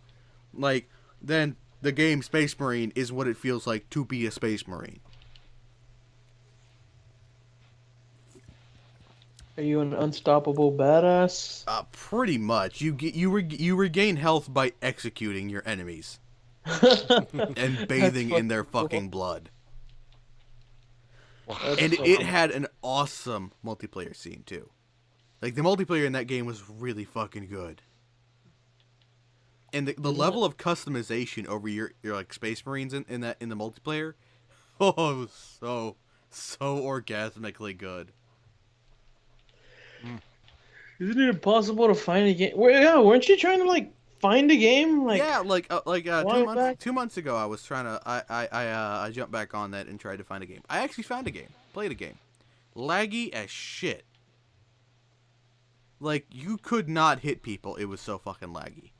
then the game Space Marine is what it feels like to be a Space Marine. Are you an unstoppable badass? Pretty much. You regain health by executing your enemies and bathing in their fucking blood. And it had an awesome multiplayer scene too. Like the multiplayer in that game was really fucking good. And the level of customization over your like Space Marines in the multiplayer, so orgasmically good. Isn't it impossible to find a game? Well, yeah, weren't you trying to like find a game? Yeah, 2 months ago, I was trying to. I jumped back on that and tried to find a game. I actually found a game, played a game, laggy as shit. Like you could not hit people. It was so fucking laggy.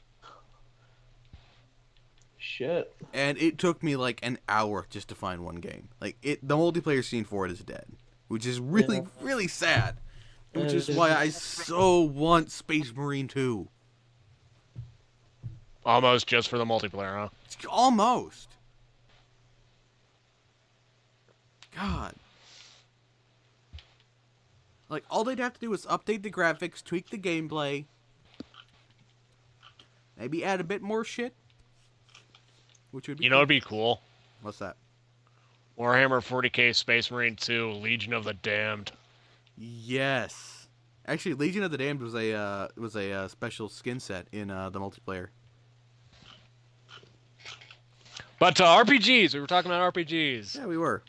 Shit. And it took me like an hour just to find one game. Like the multiplayer scene for it is dead, which is really really sad. Which is why I so want Space Marine 2. Almost just for the multiplayer, huh? Almost. God. Like, all they'd have to do is update the graphics, tweak the gameplay, maybe add a bit more shit. Which would be You know, it'd be cool. What's that? Warhammer 40K Space Marine 2 Legion of the Damned. Yes. Actually, Legion of the Damned was a special skin set in the multiplayer. But RPGs, we were talking about RPGs. Yeah, we were.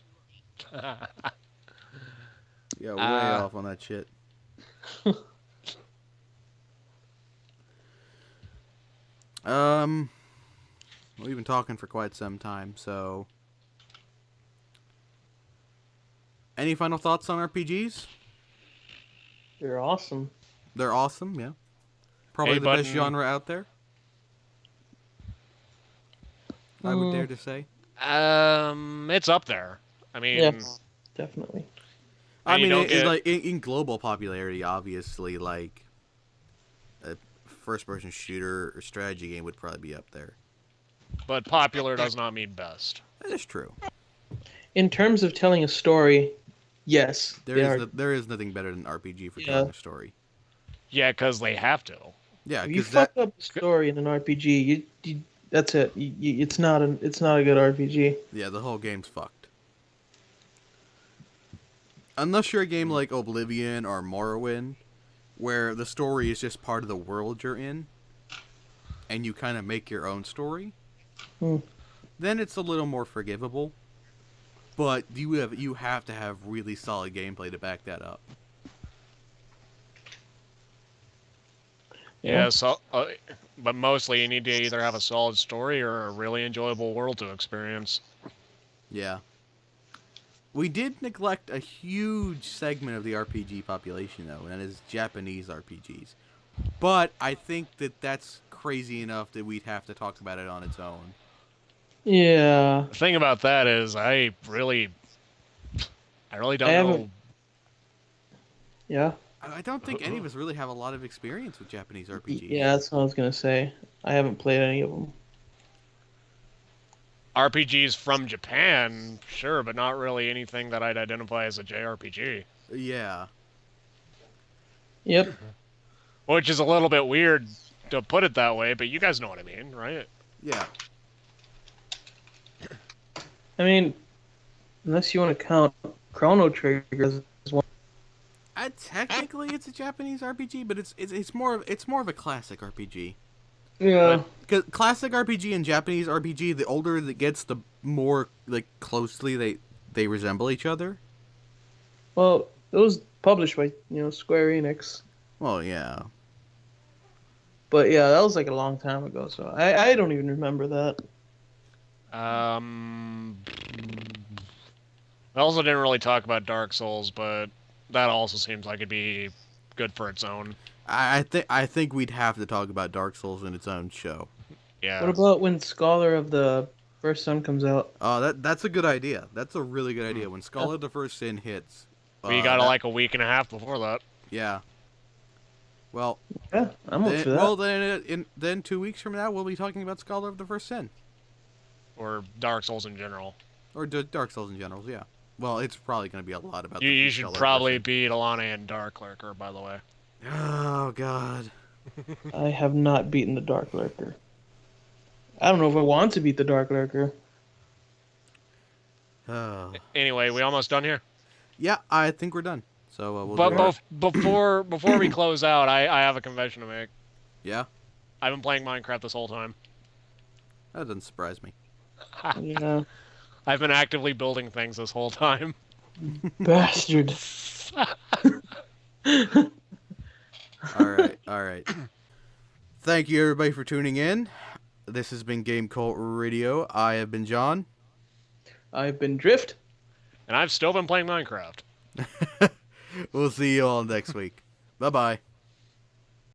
Yeah, way off on that shit. We've been talking for quite some time, so any final thoughts on RPGs? They're awesome. They're awesome, yeah. Probably the best genre out there. I would dare to say. It's up there. I mean, yes, definitely. I mean, like in global popularity, obviously, like a first-person shooter or strategy game would probably be up there. But popular does not mean best. That is true. In terms of telling a story, yes, there is nothing better than RPG for telling a story. Yeah, because they have to. Yeah, If you because that fuck up the story in an RPG, that's it. It's not a good RPG. yeah, the whole game's fucked. Unless you're a game like Oblivion or Morrowind, where the story is just part of the world you're in, and you kind of make your own story, then it's a little more forgivable. But you have to have really solid gameplay to back that up. Yeah, so, but mostly you need to either have a solid story or a really enjoyable world to experience. Yeah. We did neglect a huge segment of the RPG population, though, and that is Japanese RPGs. But I think that's crazy enough that we'd have to talk about it on its own. Yeah. The thing about that is, I really don't haven't- know. Yeah. I don't think any of us really have a lot of experience with Japanese RPGs. Yeah, that's what I was gonna say. I haven't played any of them. RPGs from Japan, sure, but not really anything that I'd identify as a JRPG. Yeah. Yep. Which is a little bit weird to put it that way, but you guys know what I mean, right? Yeah. I mean, unless you want to count Chrono Trigger as one. Technically, it's a Japanese RPG, but it's more of a classic RPG. Yeah. Because classic RPG and Japanese RPG, the older it gets, the more like closely they resemble each other. Well, it was published by Square Enix. Well, yeah. But yeah, that was like a long time ago, so I don't even remember that. I also didn't really talk about Dark Souls, but that also seems like it'd be good for its own. I think we'd have to talk about Dark Souls in its own show. Yeah. What about when Scholar of the First Sun comes out? That's a good idea. That's a really good idea. When Scholar of the First Sin hits, We got like a week and a half before that. Yeah. Well. Yeah, I'm up for that. Well, then 2 weeks from now we'll be talking about Scholar of the First Sin. Or Dark Souls in general. Or Dark Souls in general, yeah. Well, it's probably going to be a lot about. You should probably beat Alana and Dark Lurker, by the way. Oh God. I have not beaten the Dark Lurker. I don't know if I want to beat the Dark Lurker. Oh. Anyway, we almost done here. Yeah, I think we're done. So we'll. But before we close out, I have a confession to make. Yeah. I've been playing Minecraft this whole time. That doesn't surprise me. Yeah. I've been actively building things this whole time. Bastard. All right. Thank you, everybody, for tuning in. This has been GameCult Radio. I have been John. I've been Drift. And I've still been playing Minecraft. We'll see you all next week. Bye-bye.